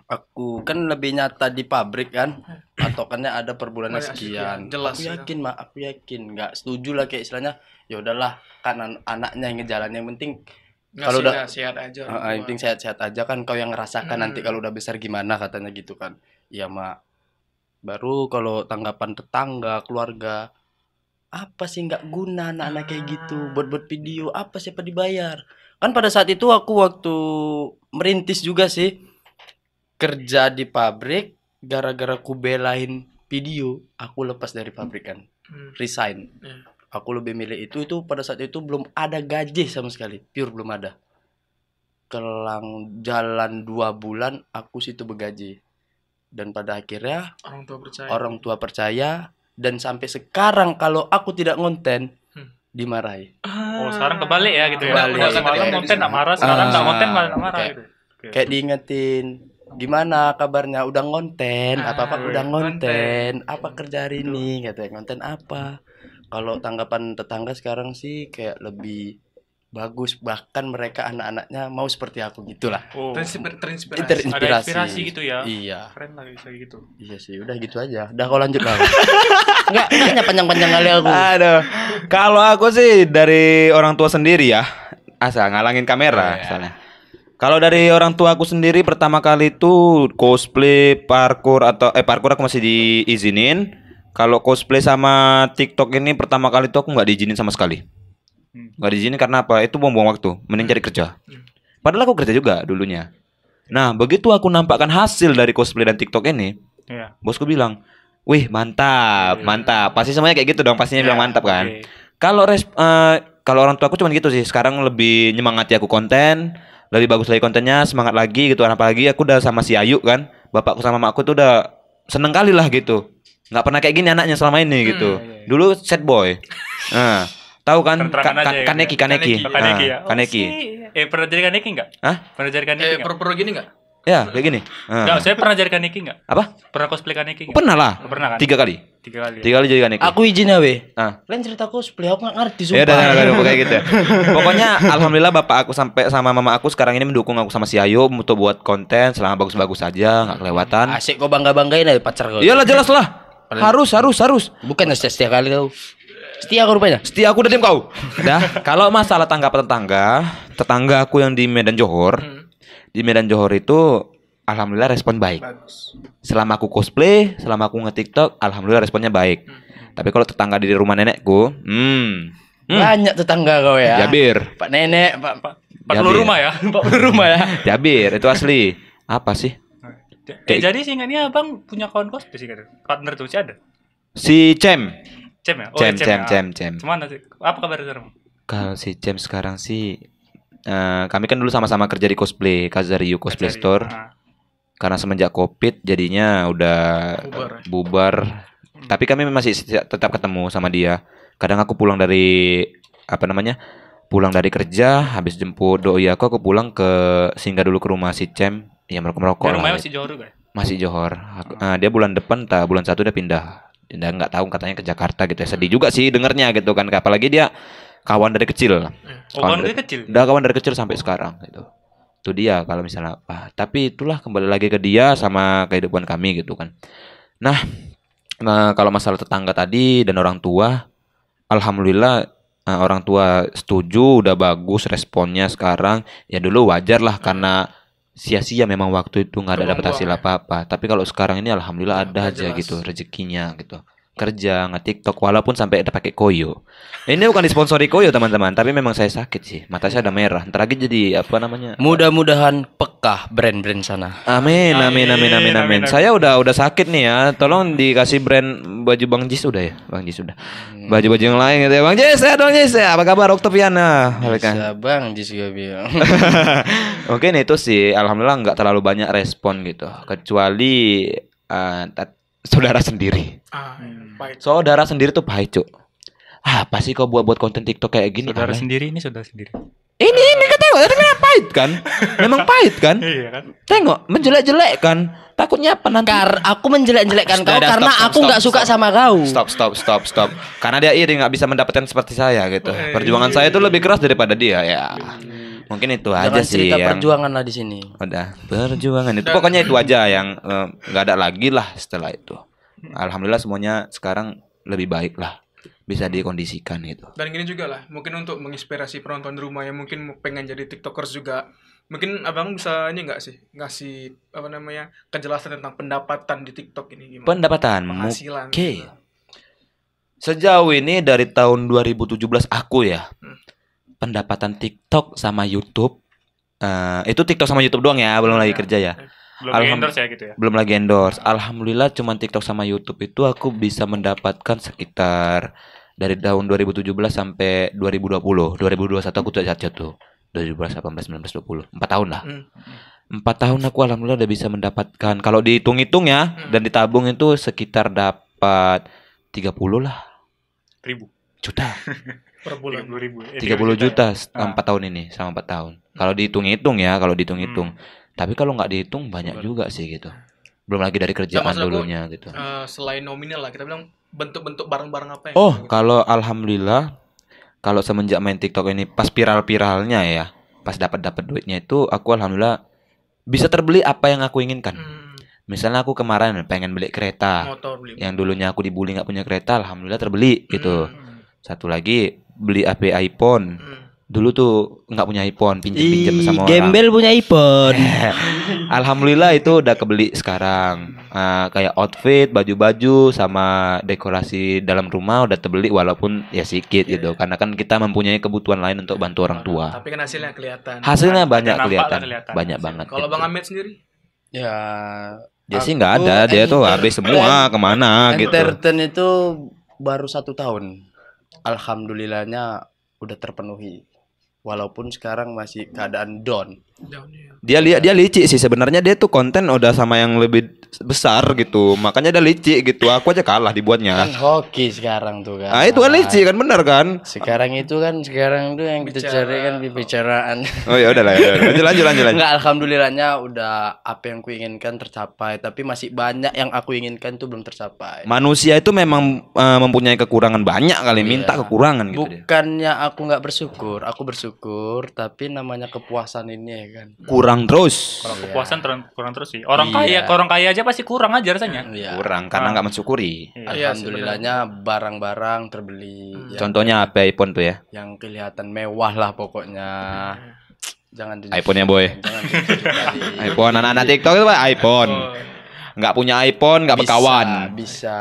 Aku kan lebih nyata di pabrik kan, patokannya ada per bulannya sekian. Jelas, aku yakin nggak setuju lah kayak istilahnya. Ya udahlah kan anaknya yang ngejalan, yang penting kalau udah sehat aja. Yang penting sehat-sehat aja kan, kau yang ngerasakan nanti kalau udah besar gimana katanya gitu kan. Iya mak. Baru kalau tanggapan tetangga, keluarga, apa sih nggak guna anak-anak kayak gitu buat video, apa siapa dibayar? Kan pada saat itu aku waktu merintis juga sih. Kerja di pabrik, gara-gara ku belain video, aku lepas dari pabrik kan, resign. Aku lebih milih itu pada saat itu belum ada gaji sama sekali, pure belum ada. Kelang jalan 2 bulan, aku situ bergaji. Dan pada akhirnya orang tua percaya dan sampai sekarang kalau aku tidak ngonten, dimarahi. Oh sekarang kebalik ya gitu ya. Udah semalam ngonten nggak marah, sekarang nggak ngonten malah marah gitu. Kayak diingetin. Gimana kabarnya? Udah ngonten? Apa udah ngonten? Apa kerja hari ini? Katanya ngonten apa? Kalau tanggapan tetangga sekarang sih kayak lebih bagus, bahkan mereka anak-anaknya mau seperti aku gitulah. Terinspirasi. Ada inspirasi gitu ya. Iya. Keren lah bisa gitu. Iya sih, udah gitu aja. Udah kau lanjut lah. Enggak panjang-panjang kali aku. Aduh. Kalau aku sih dari orang tua sendiri ya, asal ngalangin kamera misalnya. Kalau dari orang tua aku sendiri pertama kali itu cosplay, parkour parkour aku masih diizinin. Kalau cosplay sama TikTok ini pertama kali itu aku nggak diizinin sama sekali. Nggak diizinin karena apa? Itu buang-buang waktu, mending cari kerja. Padahal aku kerja juga dulunya. Nah, begitu aku nampakkan hasil dari cosplay dan TikTok ini, bosku bilang, "Wih, mantap. Pasti semuanya kayak gitu dong, pastinya bilang mantap kan." Kalau orang tua aku cuma gitu sih. Sekarang lebih nyemangati aku konten. lebih bagus lagi kontennya, semangat lagi gitu. Apalagi aku udah sama si Ayu kan, bapakku sama mamaku tuh udah seneng kali lah gitu. Nggak pernah kayak gini anaknya selama ini gitu. Dulu sad boy. Nah, tahu kan Kaneki. Kaneki. Pernah jadi Kaneki enggak? Hah? Pernah jadi Kaneki enggak? Pro gini enggak? Ya, kayak gini. Enggak, saya pernah jadi Kaneki enggak? Apa? Pernah cosplay Kaneki enggak? Pernah lah. Pernah kan? 3 kali. 3 kali. 3 kali jadi Kaneki. Aku izin ya, we. Lain cerita cosplay aku nggak ngerti Ya sumpah. udah kayak gitu. Pokoknya alhamdulillah bapak aku sampai sama mama aku sekarang ini mendukung aku sama si Ayu untuk buat konten selama bagus-bagus aja, nggak kelewatan. Asik kok bangga-banggain aja pacar kau. Iyalah jelas lah. Harus. Bukan setia kali kau. Setia aku rupanya. Setia aku udah tim kau. Dah, kalau masalah tetangga aku yang di Medan Johor. Di Medan Johor itu alhamdulillah respon baik. Bagus. Selama aku cosplay, selama aku nge-TikTok, alhamdulillah responnya baik. Tapi kalau tetangga di rumah nenekku, Banyak tetangga kau ya. Jabir. Pak nenek, Pak Peluru rumah ya. rumah ya. Jabir, itu asli. Apa sih? Jadi singkatnya Abang punya kawan cosplay sih kan? Partner tuh masih ada. Si Cem. Cem ya? Cem. Gimana sih? Apa kabar sekarang? Kalau si Cem sekarang sih kami kan dulu sama-sama kerja di cosplay, Kazariu Cosplay Store. Karena semenjak Covid jadinya udah bubar. Tapi kami masih tetap ketemu sama dia. Kadang aku pulang dari pulang dari kerja, habis jemput doi aku pulang singgah dulu ke rumah si Cem. Ya merokok-merokok lah. Rumahnya masih Johor juga? Masih Johor. Dia bulan depan, bulan 1 udah pindah. Dan nggak tahu katanya ke Jakarta gitu ya. Sedih juga sih dengernya gitu kan. Apalagi dia kawan dari kecil. Kawan dari kecil? Udah kawan dari kecil sampai sekarang gitu. Itu dia kalau misalnya apa. Tapi itulah kembali lagi ke dia sama kehidupan kami gitu kan. Nah kalau masalah tetangga tadi dan orang tua, alhamdulillah orang tua setuju, udah bagus responnya sekarang. Ya dulu wajar lah karena sia-sia memang waktu itu nggak ada dapat hasil apa-apa. Tapi kalau sekarang ini alhamdulillah ada aja jelas. Gitu rezekinya gitu. Kerja nge-TikTok walaupun sampai ada pakai koyo. Ini bukan disponsori koyo teman-teman, tapi memang saya sakit sih. Mata saya ada merah. Ntar lagi jadi Mudah-mudahan pekah brand-brand sana. Amin. Saya udah sakit nih ya. Tolong dikasih brand baju Bang Jis udah ya. Bang Jis udah. Baju-baju yang lain gitu ya. Bang Jis, dong Jis. Apa kabar Oktaviana? Bisa Bang Jis juga bilang. Mungkin itu sih alhamdulillah nggak terlalu banyak respon gitu. Kecuali saudara sendiri. Saudara sendiri tuh pahit, Cuk. Apa sih kau buat konten TikTok kayak gini? Saudara sendiri. Ini kan tengok, tapi memang pahit kan? Memang pahit kan? Iya kan? Tengok, menjelek-jelek kan? Takutnya apa nanti? Aku menjelek-jelekkan kau karena aku nggak suka sama kau. Stop. Karena dia iri nggak bisa mendapatkan seperti saya gitu. Perjuangan saya itu lebih keras daripada dia ya. Mungkin itu aja sih yang perjuangan lah di sini. Udah, perjuangan itu pokoknya itu aja yang nggak ada lagi lah setelah itu. Alhamdulillah semuanya sekarang lebih baik lah, bisa dikondisikan itu. Dan gini juga lah, mungkin untuk menginspirasi penonton di rumah yang mungkin pengen jadi tiktokers juga, mungkin abang bisa ini nggak sih ngasih kejelasan tentang pendapatan di TikTok ini gimana? Pendapatan, penghasilan. Oke. Sejauh ini dari tahun 2017 aku ya, pendapatan TikTok sama YouTube, itu TikTok sama YouTube doang ya, belum lagi kerja ya. Belum lagi endorse ya gitu ya? Belum lagi endorse. Alhamdulillah cuman TikTok sama YouTube itu aku bisa mendapatkan sekitar dari tahun 2017 sampai 2020. 2021 aku tuh jatuh. 2018, 19, 20. 4 tahun lah. 4 tahun aku alhamdulillah udah bisa mendapatkan. Kalau dihitung-hitung ya dan ditabung itu sekitar dapat 30 lah. Juta. Per bulan. 30 juta 4 tahun ini sama 4 tahun. Kalau dihitung-hitung ya, Tapi kalau nggak dihitung banyak juga sih gitu. Belum lagi dari kerjaan dulunya gitu. Selain nominal lah, kita bilang bentuk-bentuk barang-barang apa yang gitu. Kalau alhamdulillah, kalau semenjak main TikTok ini pas viral-viralnya ya, pas dapat duitnya itu, aku alhamdulillah bisa terbeli apa yang aku inginkan. Misalnya aku kemarin pengen beli kereta, yang dulunya aku dibully nggak punya kereta, alhamdulillah terbeli gitu. Satu lagi beli HP iPhone. Dulu tuh nggak punya iPhone, pinjam sama orang. Gembel punya iPhone. Alhamdulillah itu udah kebeli sekarang. Kayak outfit, baju-baju sama dekorasi dalam rumah udah terbeli walaupun ya sedikit gitu. Karena kan kita mempunyai kebutuhan lain untuk bantu orang tua. Tapi kan hasilnya kelihatan. Hasilnya banyak kelihatan. Banyak banget. Kalau Bang Ahmed sendiri? Ya sih nggak ada. Dia tuh habis semua kemana gitu. Entertain itu baru 1 tahun. Alhamdulillahnya udah terpenuhi. walaupun sekarang masih keadaan down. Dia licik sih sebenarnya, dia tuh konten udah sama yang lebih besar gitu, makanya dia licik gitu. Aku aja kalah dibuatnya. Kan hoki sekarang tuh kan. Ah itu kan licik kan, benar kan? Sekarang itu yang kita cari kan pembicaraan. Oh ya udahlah ya. Lanjut. Enggak, alhamdulillahnya udah apa yang kuinginkan tercapai, tapi masih banyak yang aku inginkan tuh belum tercapai. Manusia itu memang mempunyai kekurangan banyak kali, minta kekurangan gitu. Bukannya aku nggak bersyukur, aku bersyukur, tapi namanya kepuasan ini ya kan. Kurang terus. Kalau kepuasan kurang terus sih. Orang kaya aja pasti kurang aja rasanya. Kurang karena nggak mensyukuri. Alhamdulillahnya barang-barang terbeli. Contohnya apa iPhone tuh ya? Yang kelihatan mewah lah pokoknya. Jangan iPhone-nya boy. iPhone anak-anak TikTok itu iPhone. Nggak punya iPhone, nggak berkawan. Bisa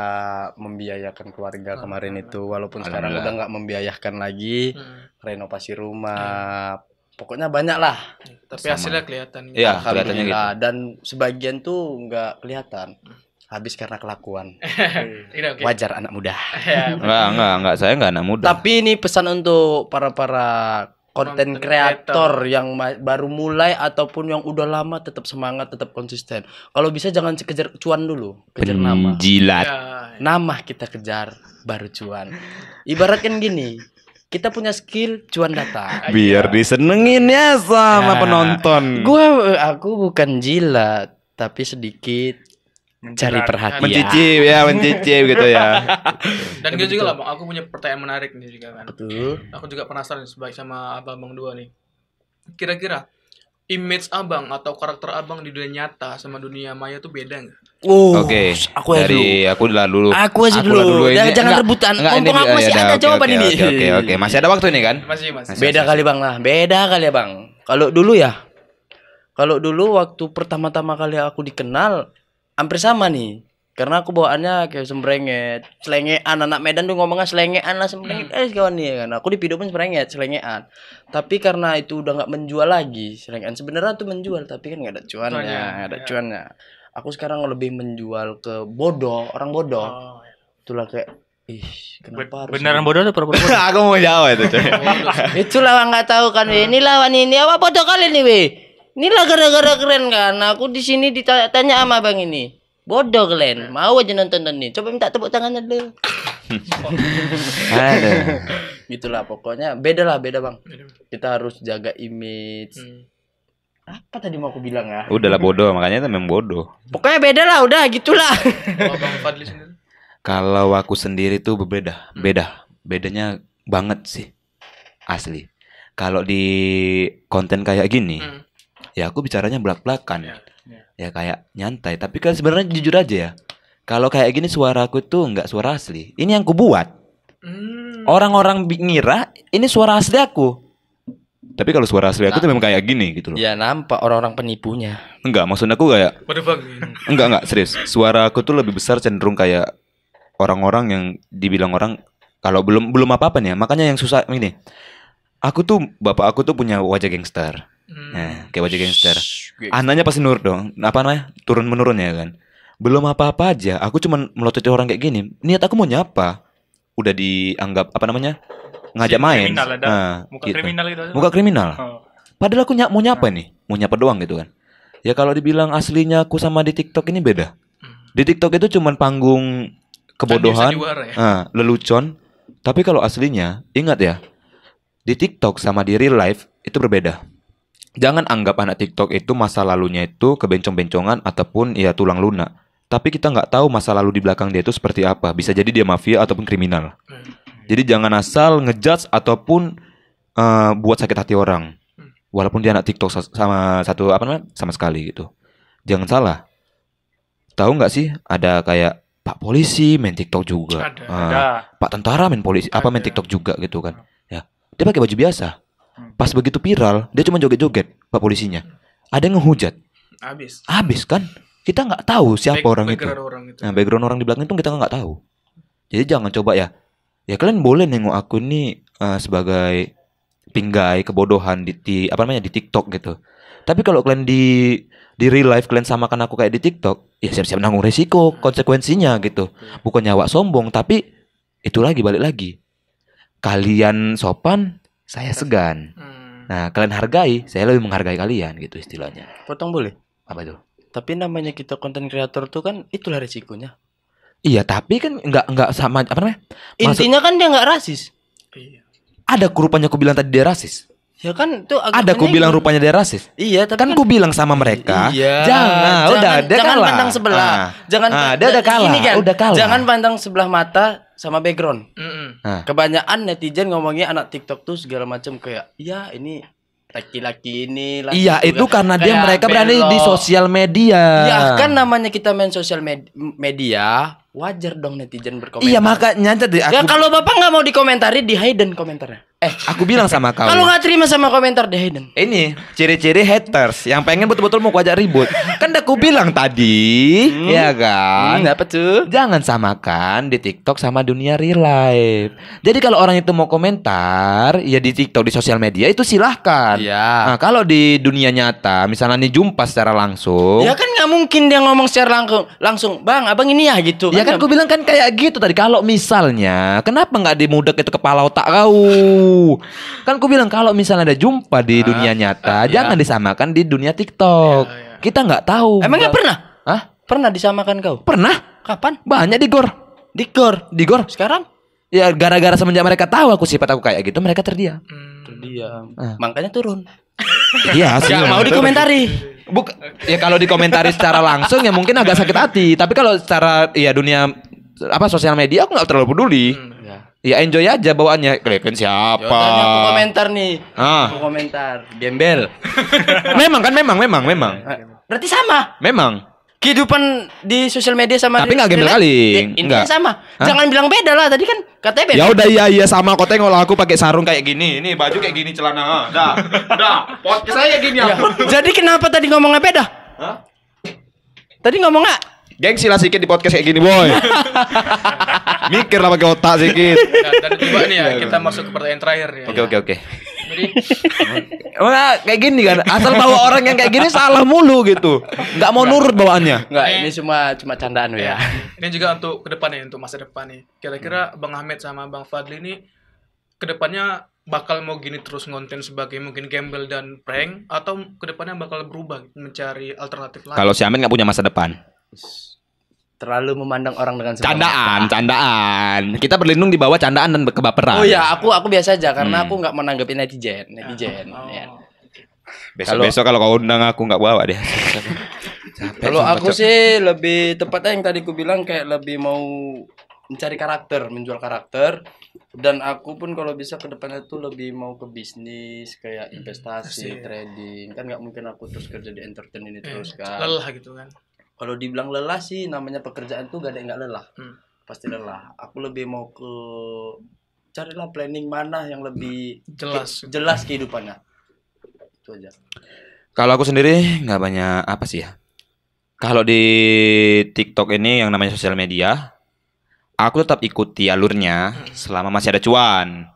membiayakan keluarga kemarin itu, walaupun sekarang udah nggak membiayakan lagi. Renovasi rumah, pokoknya banyak lah. Tapi hasilnya kelihatan. Iya, kelihatannya gitu. Dan sebagian tuh nggak kelihatan. Habis karena kelakuan. Wajar anak muda. Enggak, saya nggak anak muda. Tapi ini pesan untuk para konten kreator yang baru mulai ataupun yang udah lama, tetap semangat, tetap konsisten. Kalau bisa jangan kejar cuan dulu, kejar nama. Penjilat. Nama kita kejar baru cuan. Ibaratkan gini, kita punya skill, cuan datang. Biar disenengin ya sama penonton. Aku bukan jilat, tapi sedikit cari perhatian. Mencicip gitu ya. Dan gue juga lah Bang, aku punya pertanyaan menarik nih juga kan. Betul. Aku juga penasaran sebaik sama Abang dua nih. Kira-kira image Abang atau karakter Abang di dunia nyata sama dunia maya tuh beda nggak? Oke. Aku dulu. Aku aja dulu. Jangan rebutan. Mumpung aku masih ada jawaban ini. Oke. Masih ada waktu ini kan? Masih. Beda kali Bang lah. Beda kali ya Bang. Kalau dulu waktu pertama-tama kali aku dikenal hampir sama nih. Karena aku bawaannya kayak sembrenget, selengean. Anak Medan tuh ngomongnya selengean lah, sembrenget. Kawan nih kan. Aku di video pun sembrenget, selengean. Tapi karena itu udah nggak menjual lagi, selengean sebenarnya tuh menjual, tapi kan nggak ada cuannya. Aku sekarang lebih menjual ke orang bodoh. Itulah kayak kenapa harus beneran bodoh atau pura-pura bodoh? Aku mau jawab itu coy. Itulah nggak tahu kan ini lawan ini apa bodoh kali nih inilah gara-gara keren kan. Aku di sini ditanya sama Bang ini. Bodoh kalian. Mau aja nonton nih. Coba minta tepuk tangannya dulu. Gitulah pokoknya. Beda Bang. Kita harus jaga image. Apa tadi mau aku bilang ya? Udahlah bodoh, makanya itu memang bodoh. Pokoknya beda lah, udah gitulah. Bang Fadli sendiri? Kalau aku sendiri tuh bedanya banget sih. Asli. Kalau di konten kayak gini, ya aku bicaranya belak-belakan. Ya kayak nyantai, tapi kan sebenarnya jujur aja ya. Kalau kayak gini suaraku tuh nggak suara asli. Ini yang ku buat. Orang-orang ngira ini suara asli aku. Tapi kalau suara asli aku tuh memang kayak gini gitu loh. Ya nampak orang-orang penipunya. Enggak, maksud aku kayak enggak serius. Suara aku tuh lebih besar, cenderung kayak orang-orang yang dibilang orang kalau belum apa-apa nih ya. Makanya yang susah ini. Bapak aku tuh punya wajah gangster. Nah, kayak wajah gangster. Anaknya pasti nurut dong. Apa namanya? Turun menurun ya kan. Belum apa-apa aja, aku cuma melototi orang kayak gini. Niat aku mau nyapa. Udah dianggap apa namanya? Ngajak main. Muka gitu. Kriminal gitu. Muka kriminal. Padahal aku mau nyapa nih. Mau nyapa doang gitu kan. Ya kalau dibilang aslinya aku sama di TikTok ini beda. Di TikTok itu cuma panggung kebodohan, lelucon. Tapi kalau aslinya, ingat ya. Di TikTok sama di real life itu berbeda. Jangan anggap anak TikTok itu masa lalunya itu kebencong-bencongan ataupun ya tulang lunak. Tapi kita nggak tahu masa lalu di belakang dia itu seperti apa. Bisa jadi dia mafia ataupun kriminal. Jadi jangan asal ngejudge ataupun buat sakit hati orang. Walaupun dia anak TikTok sama sekali gitu. Jangan salah. Tahu nggak sih ada kayak Pak polisi main TikTok juga. Ada. Pak tentara main main TikTok juga gitu kan. Ya, dia pakai baju biasa. Pas begitu viral, dia cuma joget-joget Pak polisinya. Ada yang ngehujat. Habis kan? Kita nggak tahu siapa orang itu. Nah, background orang di belakang itu kita nggak tahu. Jadi jangan coba ya. Ya kalian boleh nengok aku ini sebagai pinggai kebodohan di TikTok gitu. Tapi kalau kalian di real life kalian samakan aku kayak di TikTok, ya siap-siap nanggung resiko, konsekuensinya gitu. Bukan nyawa sombong, tapi itu balik lagi. Kalian sopan, saya segan. Nah, kalian hargai, saya lebih menghargai kalian gitu istilahnya. Potong boleh? Apa itu? Tapi namanya kita konten kreator tuh kan itulah resikonya. Iya, tapi kan enggak sama apa namanya? Intinya kan dia enggak rasis. Iya. Ada rupanya aku bilang tadi dia rasis. Ya kan tuh ada aku bilang rupanya dia rasis. Iya, tapi kan aku bilang sama mereka, iya, jangan pandang sebelah. Dia udah kalah. Udah kalah. Jangan pandang sebelah mata sama background. Kebanyakan netizen ngomongnya anak TikTok tuh segala macam kayak, ya ini laki-laki ini. Iya, itu karena mereka berani di sosial media. Ya kan namanya kita main sosial media, wajar dong netizen berkomentar. Iya, makanya tadi ya kalau bapak nggak mau dikomentari, di hidden komentarnya. Aku bilang sama kau. Kalau nggak terima sama komentar, di hidden. Ini ciri-ciri haters yang pengen betul-betul mau ajak ribut. Kan udah aku bilang tadi, ya kan? Apa tuh? Jangan samakan di TikTok sama dunia real life. Jadi kalau orang itu mau komentar, ya di TikTok, di sosial media itu silahkan. Iya. Nah, kalau di dunia nyata, misalnya nih jumpa secara langsung. Ya kan nggak mungkin dia ngomong secara langsung, bang, abang ini ya gitu. Ya kan aku bilang kan kayak gitu tadi. Kalau misalnya, kenapa nggak dimudek itu kepala otak kau? Kan aku bilang kalau misalnya ada jumpa di dunia nyata, jangan disamakan di dunia TikTok. Kita nggak tahu. Emangnya pernah? Hah? Pernah disamakan kau? Pernah. Kapan? Banyak di gor. Di gor. Sekarang? Ya gara-gara semenjak mereka tahu aku sifat aku kayak gitu, mereka terdiam. Terdiam. Makanya turun. Iya sih. Gak mau dikomentari. Ya kalau dikomentari secara langsung ya mungkin agak sakit hati. Tapi kalau secara ya dunia sosial media aku nggak terlalu peduli. Ya enjoy aja bawaannya. Kalian siapa? Yaudah, aku komentar nih. Aku komentar. Gembel. memang. Berarti sama. Memang. Kehidupan di sosial media sama. Tapi nggak gembel kali. Enggak sama. Jangan bilang beda lah. Tadi kan katanya beda. Ya udah iya sama. Kau tengok lah aku pakai sarung kayak gini. Ini baju kayak gini, celana. Dah. Podcast saya kayak gini aku. Jadi kenapa tadi ngomongnya beda? Hah? Tadi ngomongnya gengsi lah sedikit di podcast kayak gini, boy. Mikir lah pakai otak sedikit. Dan coba nih ya, kita masuk ke pertanyaan terakhir ya. Oke. Jadi kayak gini kan, asal bawa orang yang kayak gini salah mulu gitu. Enggak mau nurut bawaannya. Enggak, ini cuma candaan ya. Ini juga untuk ke depan nih, untuk masa depan nih. Kira-kira Bang Ahmed sama Bang Fadli ini ke depannya bakal mau gini terus ngonten sebagai mungkin gembel dan prank, atau ke depannya bakal berubah mencari alternatif lain? Kalau si Ahmed enggak punya masa depan. Terlalu memandang orang dengan candaan. Kita berlindung di bawah candaan dan kebaperan. Oh ya, aku biasa aja karena aku nggak menanggapi netizen. Ya. Besok kalau kau undang aku nggak bawa deh. Kalau aku sih lebih tepatnya yang tadi aku bilang kayak lebih mau mencari karakter, menjual karakter. Dan aku pun kalau bisa ke depannya tuh lebih mau ke bisnis kayak investasi, trading. Kan nggak mungkin aku terus kerja di entertain ini terus kan. Lelah gitu kan. Kalau dibilang lelah sih, namanya pekerjaan tuh gak ada yang gak lelah. Pasti lelah. Aku lebih mau ke carilah planning mana yang lebih jelas kehidupannya. Itu aja. Kalau aku sendiri nggak banyak apa sih ya. Kalau di TikTok ini yang namanya sosial media, aku tetap ikuti alurnya selama masih ada cuan.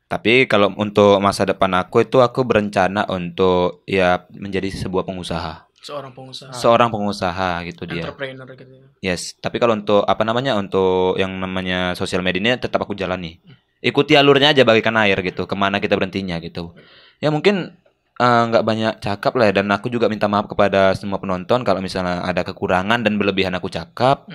Tapi kalau untuk masa depan aku itu aku berencana untuk ya menjadi sebuah pengusaha. Seorang pengusaha gitu dia. Entrepreneur gitu. Yes, tapi kalau untuk untuk yang namanya sosial media ini tetap aku jalani. Ikuti alurnya aja bagaikan air gitu, kemana kita berhentinya gitu. Ya mungkin nggak banyak cakap lah ya, dan aku juga minta maaf kepada semua penonton kalau misalnya ada kekurangan dan berlebihan aku cakap.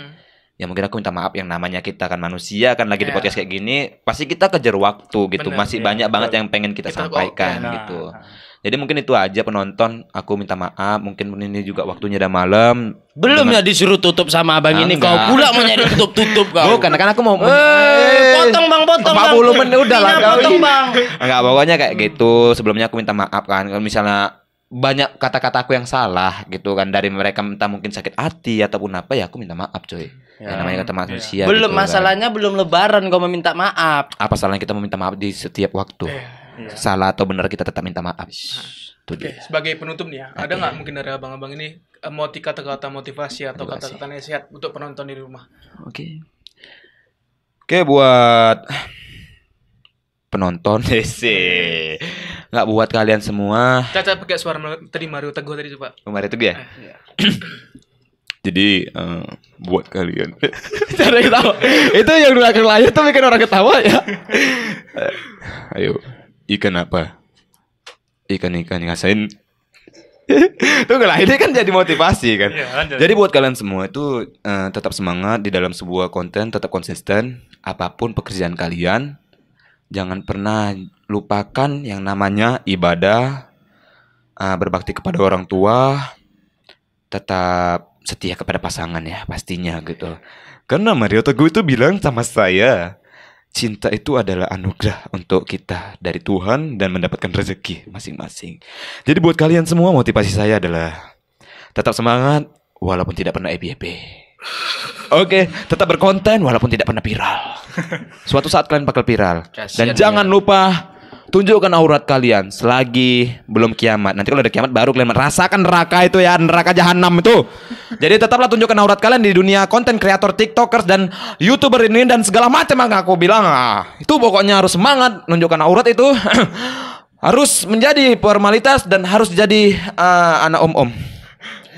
Ya mungkin aku minta maaf, yang namanya kita kan manusia kan lagi di podcast kayak gini, pasti kita kejar waktu gitu. Masih banyak banget yang pengen kita sampaikan gitu. Jadi mungkin itu aja penonton, aku minta maaf, mungkin ini juga waktunya udah malam. Belum ya disuruh tutup sama abang ini, kau pula mau nyari tutup kau. Bukan, kan aku mau potong bang. 40 menit udah lah kau. Potong bang. Enggak, pokoknya kayak gitu. Sebelumnya aku minta maaf kan, kalau misalnya banyak kata-kata aku yang salah gitu kan, dari mereka entah mungkin sakit hati ataupun apa, ya aku minta maaf coy. Ya, namanya kata manusia. Belum gitu, masalahnya kan. Belum lebaran kau meminta maaf. Apa salahnya kita meminta maaf di setiap waktu? Salah atau benar kita tetap minta maaf. Sebagai penutup nih ya, ada nggak mungkin dari abang-abang ini kata-kata motivasi atau kata-kata nasihat untuk penonton di rumah? Oke, buat penonton nggak buat kalian semua. Caca pakai suara tadi Mario Teguh tadi coba. Mario Teguh ya. Jadi buat kalian cara ketawa itu yang di belakang layar tuh bikin orang ketawa ya. Ayo, ikan apa? ikan ngasain. Tunggu lah, ini kan jadi motivasi kan. Jadi buat kalian semua itu tetap semangat di dalam sebuah konten, tetap konsisten apapun pekerjaan kalian. Jangan pernah lupakan yang namanya ibadah, berbakti kepada orang tua, tetap setia kepada pasangan ya pastinya gitu. Karena Mario Teguh itu bilang sama saya, cinta itu adalah anugerah untuk kita dari Tuhan dan mendapatkan rezeki masing-masing. Jadi buat kalian semua motivasi saya adalah tetap semangat walaupun tidak pernah FYP. Oke, tetap berkonten walaupun tidak pernah viral. Suatu saat kalian bakal viral. Dan jangan lupa tunjukkan aurat kalian selagi belum kiamat. Nanti kalau ada kiamat baru kalian merasakan neraka itu ya, neraka jahanam itu. Jadi tetaplah tunjukkan aurat kalian di dunia konten kreator, tiktokers dan youtuber ini dan segala macam. Aku bilang itu pokoknya harus semangat nunjukkan aurat itu. Harus menjadi formalitas dan harus jadi anak om-om.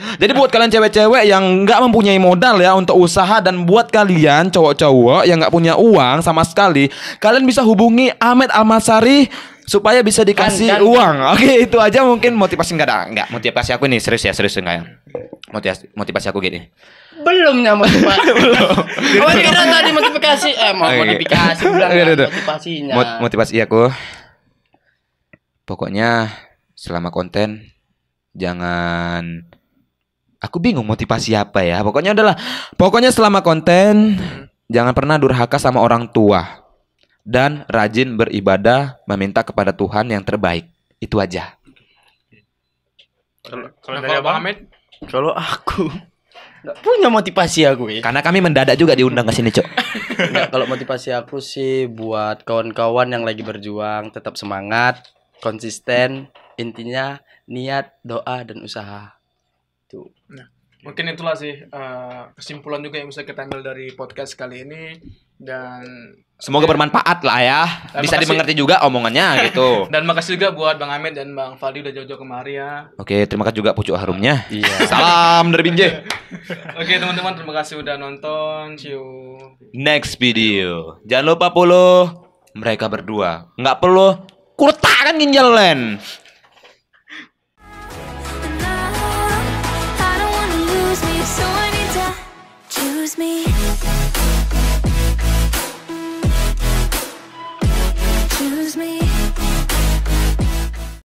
Jadi buat kalian cewek-cewek yang nggak mempunyai modal ya untuk usaha, dan buat kalian cowok-cowok yang nggak punya uang sama sekali, kalian bisa hubungi Ahmed Almasari supaya bisa dikasih uang. Oke, itu aja mungkin motivasi. Nggak motivasi aku ini serius enggak ya? Motivasi aku gini. Belum motivasi. Oh, kira tadi motivasi. Modifikasi bilang motivasinya. Motivasi aku. Pokoknya selama konten jangan. Aku bingung motivasi apa ya. Pokoknya selama konten jangan pernah durhaka sama orang tua dan rajin beribadah, meminta kepada Tuhan yang terbaik. Itu aja. Kalau dari Abang Ahmed, kalau aku nggak punya motivasi aku ya. Karena kami mendadak juga diundang ke sini, Cok. Kalau motivasi aku sih buat kawan-kawan yang lagi berjuang, tetap semangat, konsisten, intinya niat, doa dan usaha. Nah, mungkin itulah sih kesimpulan juga yang bisa kita ambil dari podcast kali ini, dan semoga bermanfaat lah ya. Bisa dimengerti juga omongannya gitu. Dan makasih juga buat Bang Ahmed dan Bang Faldi udah jauh-jauh kemari ya. Oke, terima kasih juga pucuk harumnya. Iya. Salam dari Binjai. Oke teman-teman, terima kasih udah nonton. See you next video. Jangan lupa follow mereka berdua. Nggak perlu kurtakan ginjal Len. So I need to choose me.